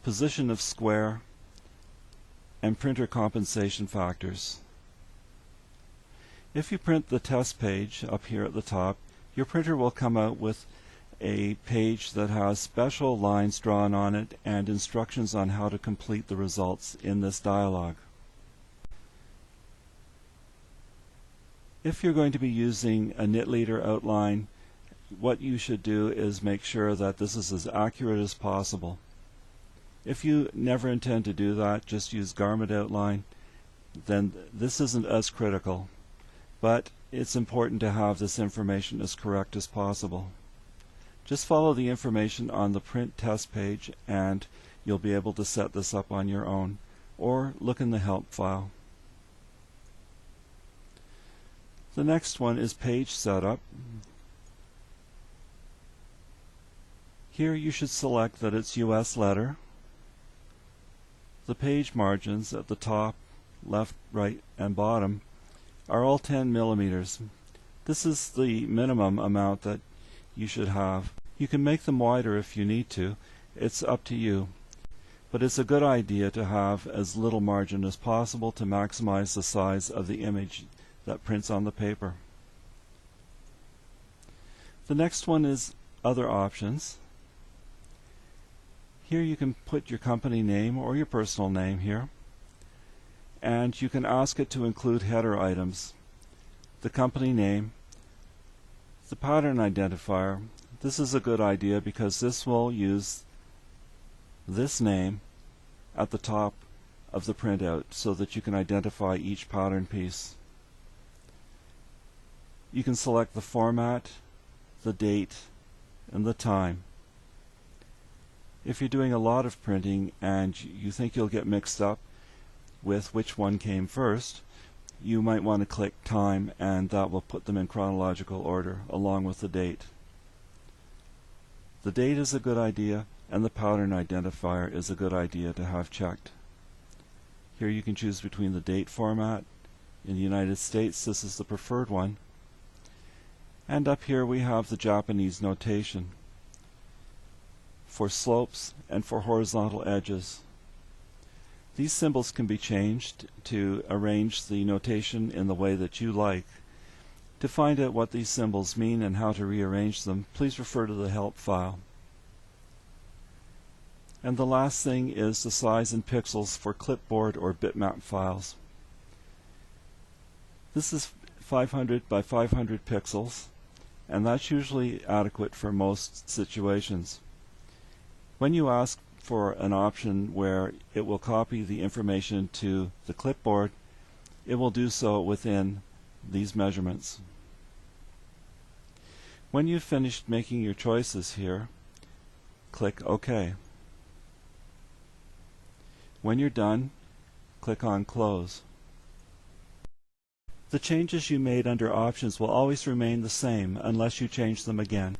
position of square, and printer compensation factors. If you print the test page up here at the top, your printer will come out with a page that has special lines drawn on it and instructions on how to complete the results in this dialog. If you're going to be using a knit leader outline, what you should do is make sure that this is as accurate as possible. If you never intend to do that, just use garment outline, then this isn't as critical. But it's important to have this information as correct as possible. Just follow the information on the print test page and you'll be able to set this up on your own, or look in the help file. The next one is page setup. Here you should select that it's US letter. The page margins at the top, left, right, and bottom are all 10 millimeters. This is the minimum amount that you should have. You can make them wider if you need to. It's up to you. But it's a good idea to have as little margin as possible to maximize the size of the image that prints on the paper. The next one is other options. Here you can put your company name or your personal name here, and you can ask it to include header items, the company name, the pattern identifier. This is a good idea because this will use this name at the top of the printout so that you can identify each pattern piece. You can select the format, the date, and the time. If you're doing a lot of printing and you think you'll get mixed up with which one came first, you might want to click time, and that will put them in chronological order along with the date. The date is a good idea, and the pattern identifier is a good idea to have checked. Here you can choose between the date format. In the United States, this is the preferred one. And up here we have the Japanese notation for slopes and for horizontal edges. These symbols can be changed to arrange the notation in the way that you like. To find out what these symbols mean and how to rearrange them, please refer to the help file. And the last thing is the size in pixels for clipboard or bitmap files. This is 500 by 500 pixels, and that's usually adequate for most situations. When you ask for an option where it will copy the information to the clipboard, it will do so within these measurements. When you've finished making your choices here, click OK. When you're done, click on Close. The changes you made under Options will always remain the same unless you change them again.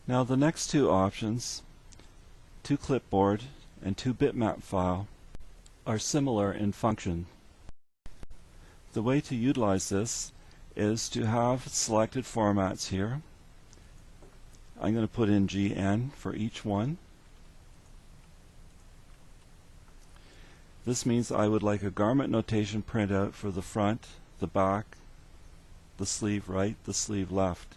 Now the next two options, to clipboard and to bitmap file, are similar in function. The way to utilize this is to have selected formats here. I'm going to put in GN for each one. This means I would like a garment notation printout for the front, the back, the sleeve right, the sleeve left.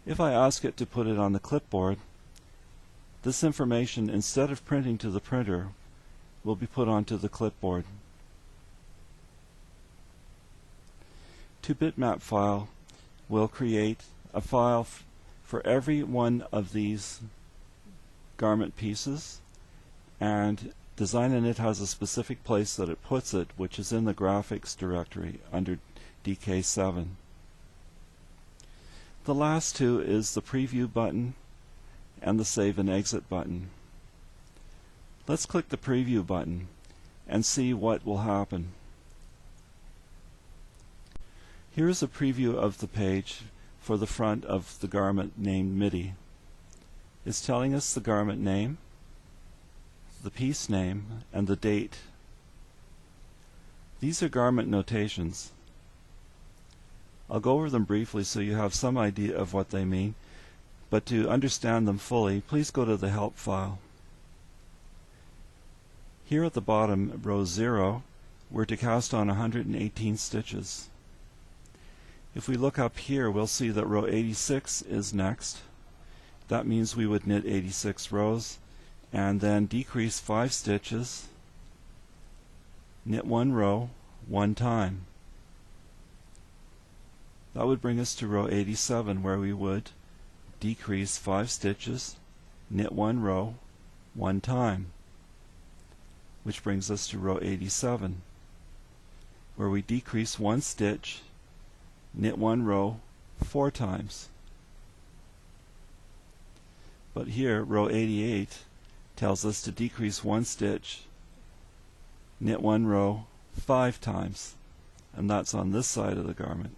If I ask it to put it on the clipboard, this information, instead of printing to the printer, will be put onto the clipboard. To bitmap file will create a file for every one of these garment pieces, and DesignaKnit has a specific place that it puts it, which is in the graphics directory under DK7. The last two is the preview button and the save and exit button. Let's click the preview button and see what will happen. Here is a preview of the page for the front of the garment named MIDI. It's telling us the garment name, the piece name, and the date. These are garment notations. I'll go over them briefly so you have some idea of what they mean, but to understand them fully, please go to the Help file. Here at the bottom, row 0, we're to cast on 118 stitches. If we look up here, we'll see that row 86 is next. That means we would knit 86 rows, and then decrease 5 stitches, knit 1 row, 1 time. That would bring us to row 87, where we would decrease 5 stitches, knit 1 row, 1 time, which brings us to row 87, where we decrease 1 stitch, knit 1 row, 4 times. But here, row 88 tells us to decrease 1 stitch, knit 1 row, 5 times, and that's on this side of the garment.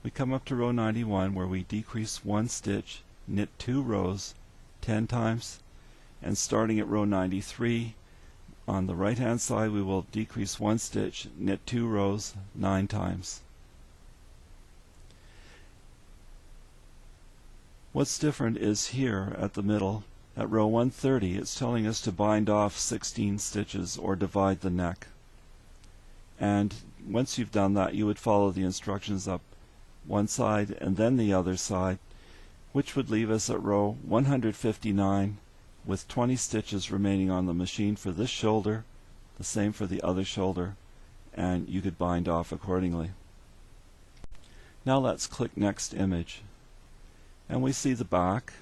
We come up to row 91, where we decrease 1 stitch, knit 2 rows 10 times, and starting at row 93, on the right hand side we will decrease 1 stitch, knit 2 rows 9 times. What's different is here at the middle, at row 130, it's telling us to bind off 16 stitches or divide the neck. And once you've done that, you would follow the instructions up one side and then the other side, which would leave us at row 159 with 20 stitches remaining on the machine for this shoulder, the same for the other shoulder, and you could bind off accordingly. Now let's click Next Image, and we see the back,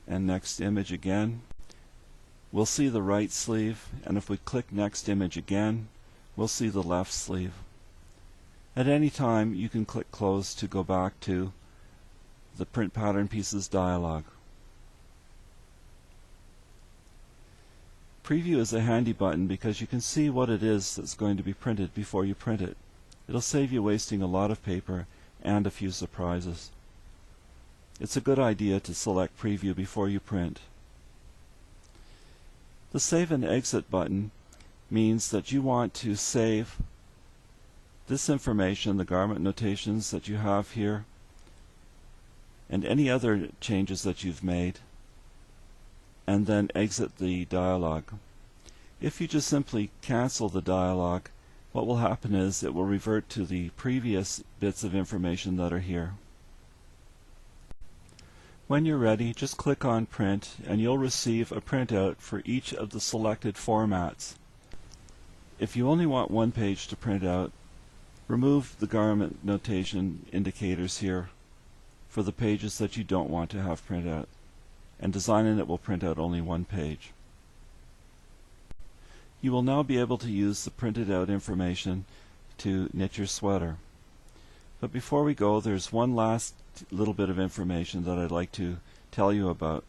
and Next Image again. We'll see the right sleeve, and if we click Next Image again, we'll see the left sleeve. At any time, you can click Close to go back to the Print Pattern Pieces dialog. Preview is a handy button because you can see what it is that's going to be printed before you print it. It'll save you wasting a lot of paper and a few surprises. It's a good idea to select Preview before you print. The Save and Exit button means that you want to save this information, the garment notations that you have here, and any other changes that you've made, and then exit the dialog. If you just simply cancel the dialog, what will happen is it will revert to the previous bits of information that are here. When you're ready, just click on Print and you'll receive a printout for each of the selected formats. If you only want one page to print out, remove the garment notation indicators here for the pages that you don't want to have print out, and DesignaKnit will print out only one page. You will now be able to use the printed out information to knit your sweater. But before we go, there's one last little bit of information that I'd like to tell you about.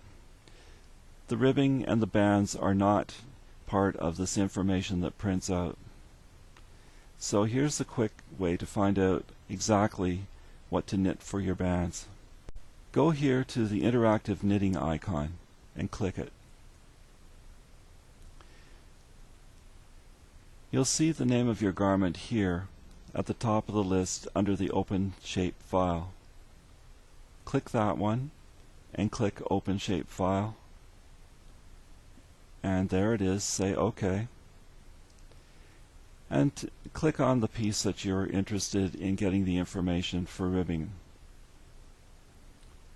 The ribbing and the bands are not part of this information that prints out. So here's a quick way to find out exactly what to knit for your bands. Go here to the interactive knitting icon and click it. You'll see the name of your garment here at the top of the list under the Open Shape File. Click that one and click Open Shape File, and there it is. Say OK, and click on the piece that you're interested in getting the information for ribbing.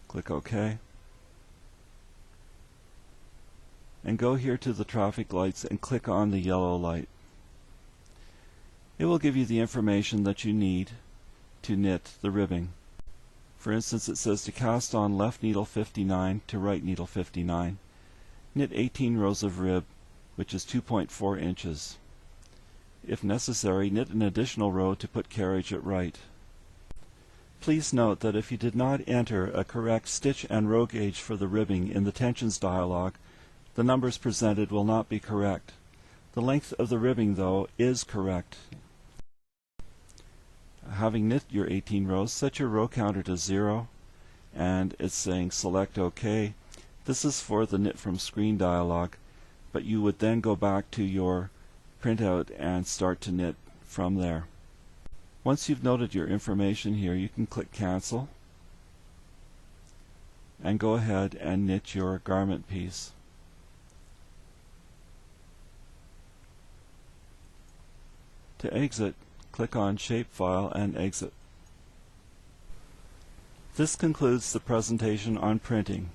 Click OK, and go here to the traffic lights and click on the yellow light. It will give you the information that you need to knit the ribbing. For instance, it says to cast on left needle 59 to right needle 59. Knit 18 rows of rib, which is 2.4 inches. If necessary, knit an additional row to put carriage at right. Please note that if you did not enter a correct stitch and row gauge for the ribbing in the tensions dialog, the numbers presented will not be correct. The length of the ribbing, though, is correct. Having knit your 18 rows, set your row counter to 0, and it's saying select OK. This is for the Knit from Screen dialog, but you would then go back to your printout and start to knit from there. Once you've noted your information here, you can click Cancel and go ahead and knit your garment piece. To exit, click on Shapefile and exit. This concludes the presentation on printing.